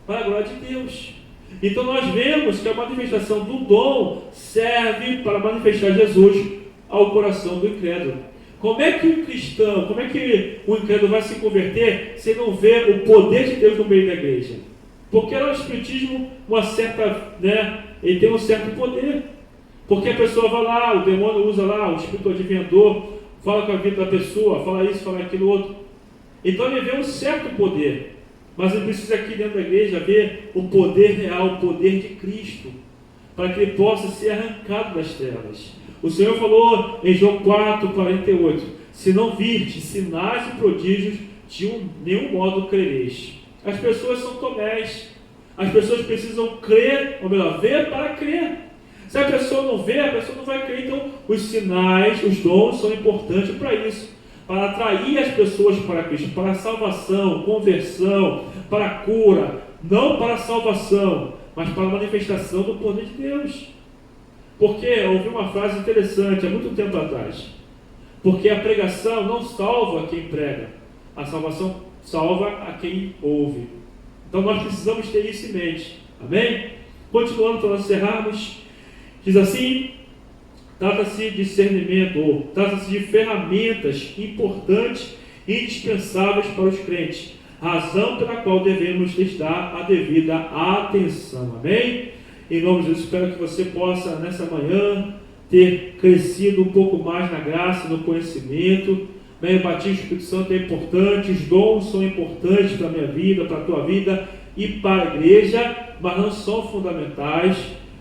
para a glória de Deus. Então nós vemos que a manifestação do dom serve para manifestar Jesus ao coração do incrédulo. Como é que um cristão, como é que o incrédulo vai se converter se não vê o poder de Deus no meio da igreja? Porque o espiritismo, ele tem um certo poder. Porque a pessoa vai lá, o demônio usa lá, o espírito adivinhador, fala com a vida da pessoa, fala isso, fala aquilo outro. Então ele vê um certo poder. Mas ele precisa aqui dentro da igreja ver o poder real, o poder de Cristo, para que ele possa ser arrancado das trevas. O Senhor falou em João 4:48, se não virdes sinais e prodígios, de nenhum modo crereis. As pessoas são Tomés. As pessoas precisam crer, ou melhor, ver para crer. Se a pessoa não vê, a pessoa não vai crer. Então, os sinais, os dons são importantes para isso, para atrair as pessoas para Cristo, para a salvação, conversão, para a cura, não para a salvação, mas para a manifestação do poder de Deus. Porque eu ouvi uma frase interessante há muito tempo atrás, porque a pregação não salva quem prega, a salvação salva a quem ouve. Então nós precisamos ter isso em mente, amém? Continuando para nós encerrarmos, diz assim, trata-se de discernimento, ou trata-se de ferramentas importantes e indispensáveis para os crentes, razão pela qual devemos prestar a devida atenção, amém? Em nome de Jesus, espero que você possa nessa manhã ter crescido um pouco mais na graça, no conhecimento. O batismo do Espírito Santo é importante, os dons são importantes para a minha vida, para a tua vida e para a igreja, mas não são fundamentais,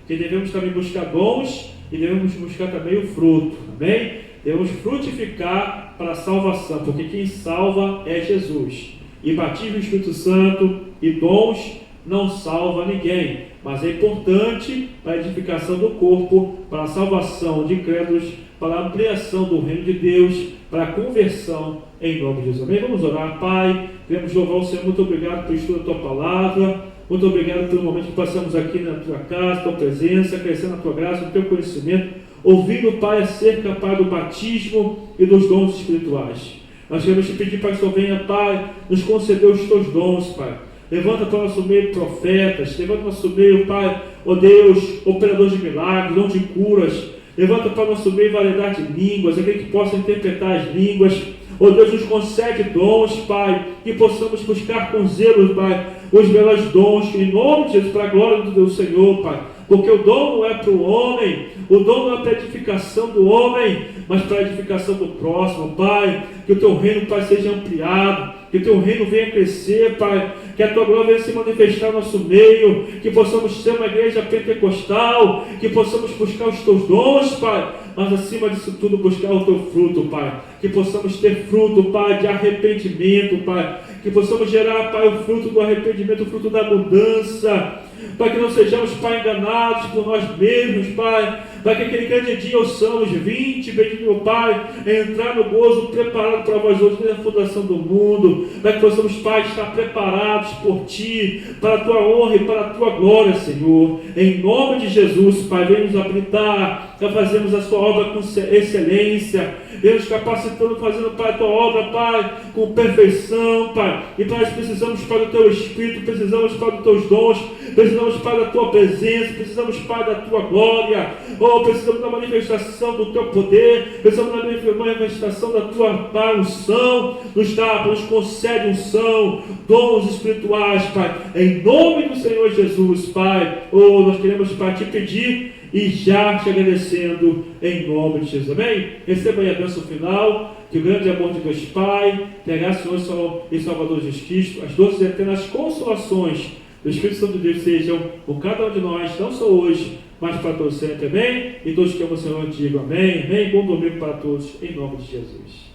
que devemos também buscar dons e devemos buscar também o fruto, amém? Devemos frutificar para a salvação, porque quem salva é Jesus. E batismo do Espírito Santo e dons não salva ninguém, mas é importante para a edificação do corpo, para a salvação de incrédulos, para a ampliação do reino de Deus, para a conversão em nome de Jesus. Amém? Vamos orar. Pai, queremos louvar o Senhor. Muito obrigado por estudo da tua palavra. Muito obrigado pelo momento que passamos aqui na tua casa, tua presença, crescendo na tua graça, no teu conhecimento, ouvindo, Pai, acerca, Pai, do batismo e dos dons espirituais. Nós queremos te pedir, Pai, que o Senhor venha, Pai, nos conceder os teus dons, Pai. Levanta para o nosso meio profetas, levanta para o nosso meio, Pai, ó Deus, operador de milagres, dom de curas. Levanta para o nosso meio variedade de línguas, aquele que possa interpretar as línguas. Ó Deus, nos concede dons, Pai, que possamos buscar com zelo, Pai, os melhores dons, em nome de Jesus, para a glória do Deus Senhor, Pai. Porque o dom não é para o homem, o dom não é para a edificação do homem, mas para a edificação do próximo, Pai. Que o teu reino, Pai, seja ampliado, que o teu reino venha crescer, Pai, que a tua glória venha se manifestar no nosso meio, que possamos ser uma igreja pentecostal, que possamos buscar os teus dons, Pai, mas acima disso tudo buscar o teu fruto, Pai, que possamos ter fruto, Pai, de arrependimento, Pai, que possamos gerar, Pai, o fruto do arrependimento, o fruto da mudança, para que não sejamos, Pai, enganados por nós mesmos, Pai, para que aquele grande dia ouçamos 20, bendito meu Pai, entrar no gozo preparado para vós outros desde a fundação do mundo, para que possamos, Pai, estar preparados por Ti, para a Tua honra e para a Tua glória, Senhor. Em nome de Jesus, Pai, vem nos habilitar a fazermos a Sua obra com excelência, vem nos capacitando, fazendo, Pai, a Tua obra, Pai, com perfeição, Pai, e Pai, nós precisamos, Pai, do Teu Espírito, precisamos, Pai, dos Teus dons, precisamos, Pai, da Tua presença, precisamos, Pai, da Tua glória, precisamos da manifestação do Teu poder, precisamos da manifestação da Tua, Pai, unção, nos concede unção, dons espirituais, Pai, em nome do Senhor Jesus, Pai. Nós queremos, Pai, Te pedir e já Te agradecendo em nome de Jesus, amém? Receba aí a bênção final, que o grande amor de Deus Pai, que a graça do Senhor e Salvador Jesus Cristo, as doces e eternas consolações do Espírito Santo de Deus sejam por cada um de nós, não só hoje, mas para todos sempre, amém? E todos que amam o Senhor digam amém, amém? Bom domingo para todos, em nome de Jesus.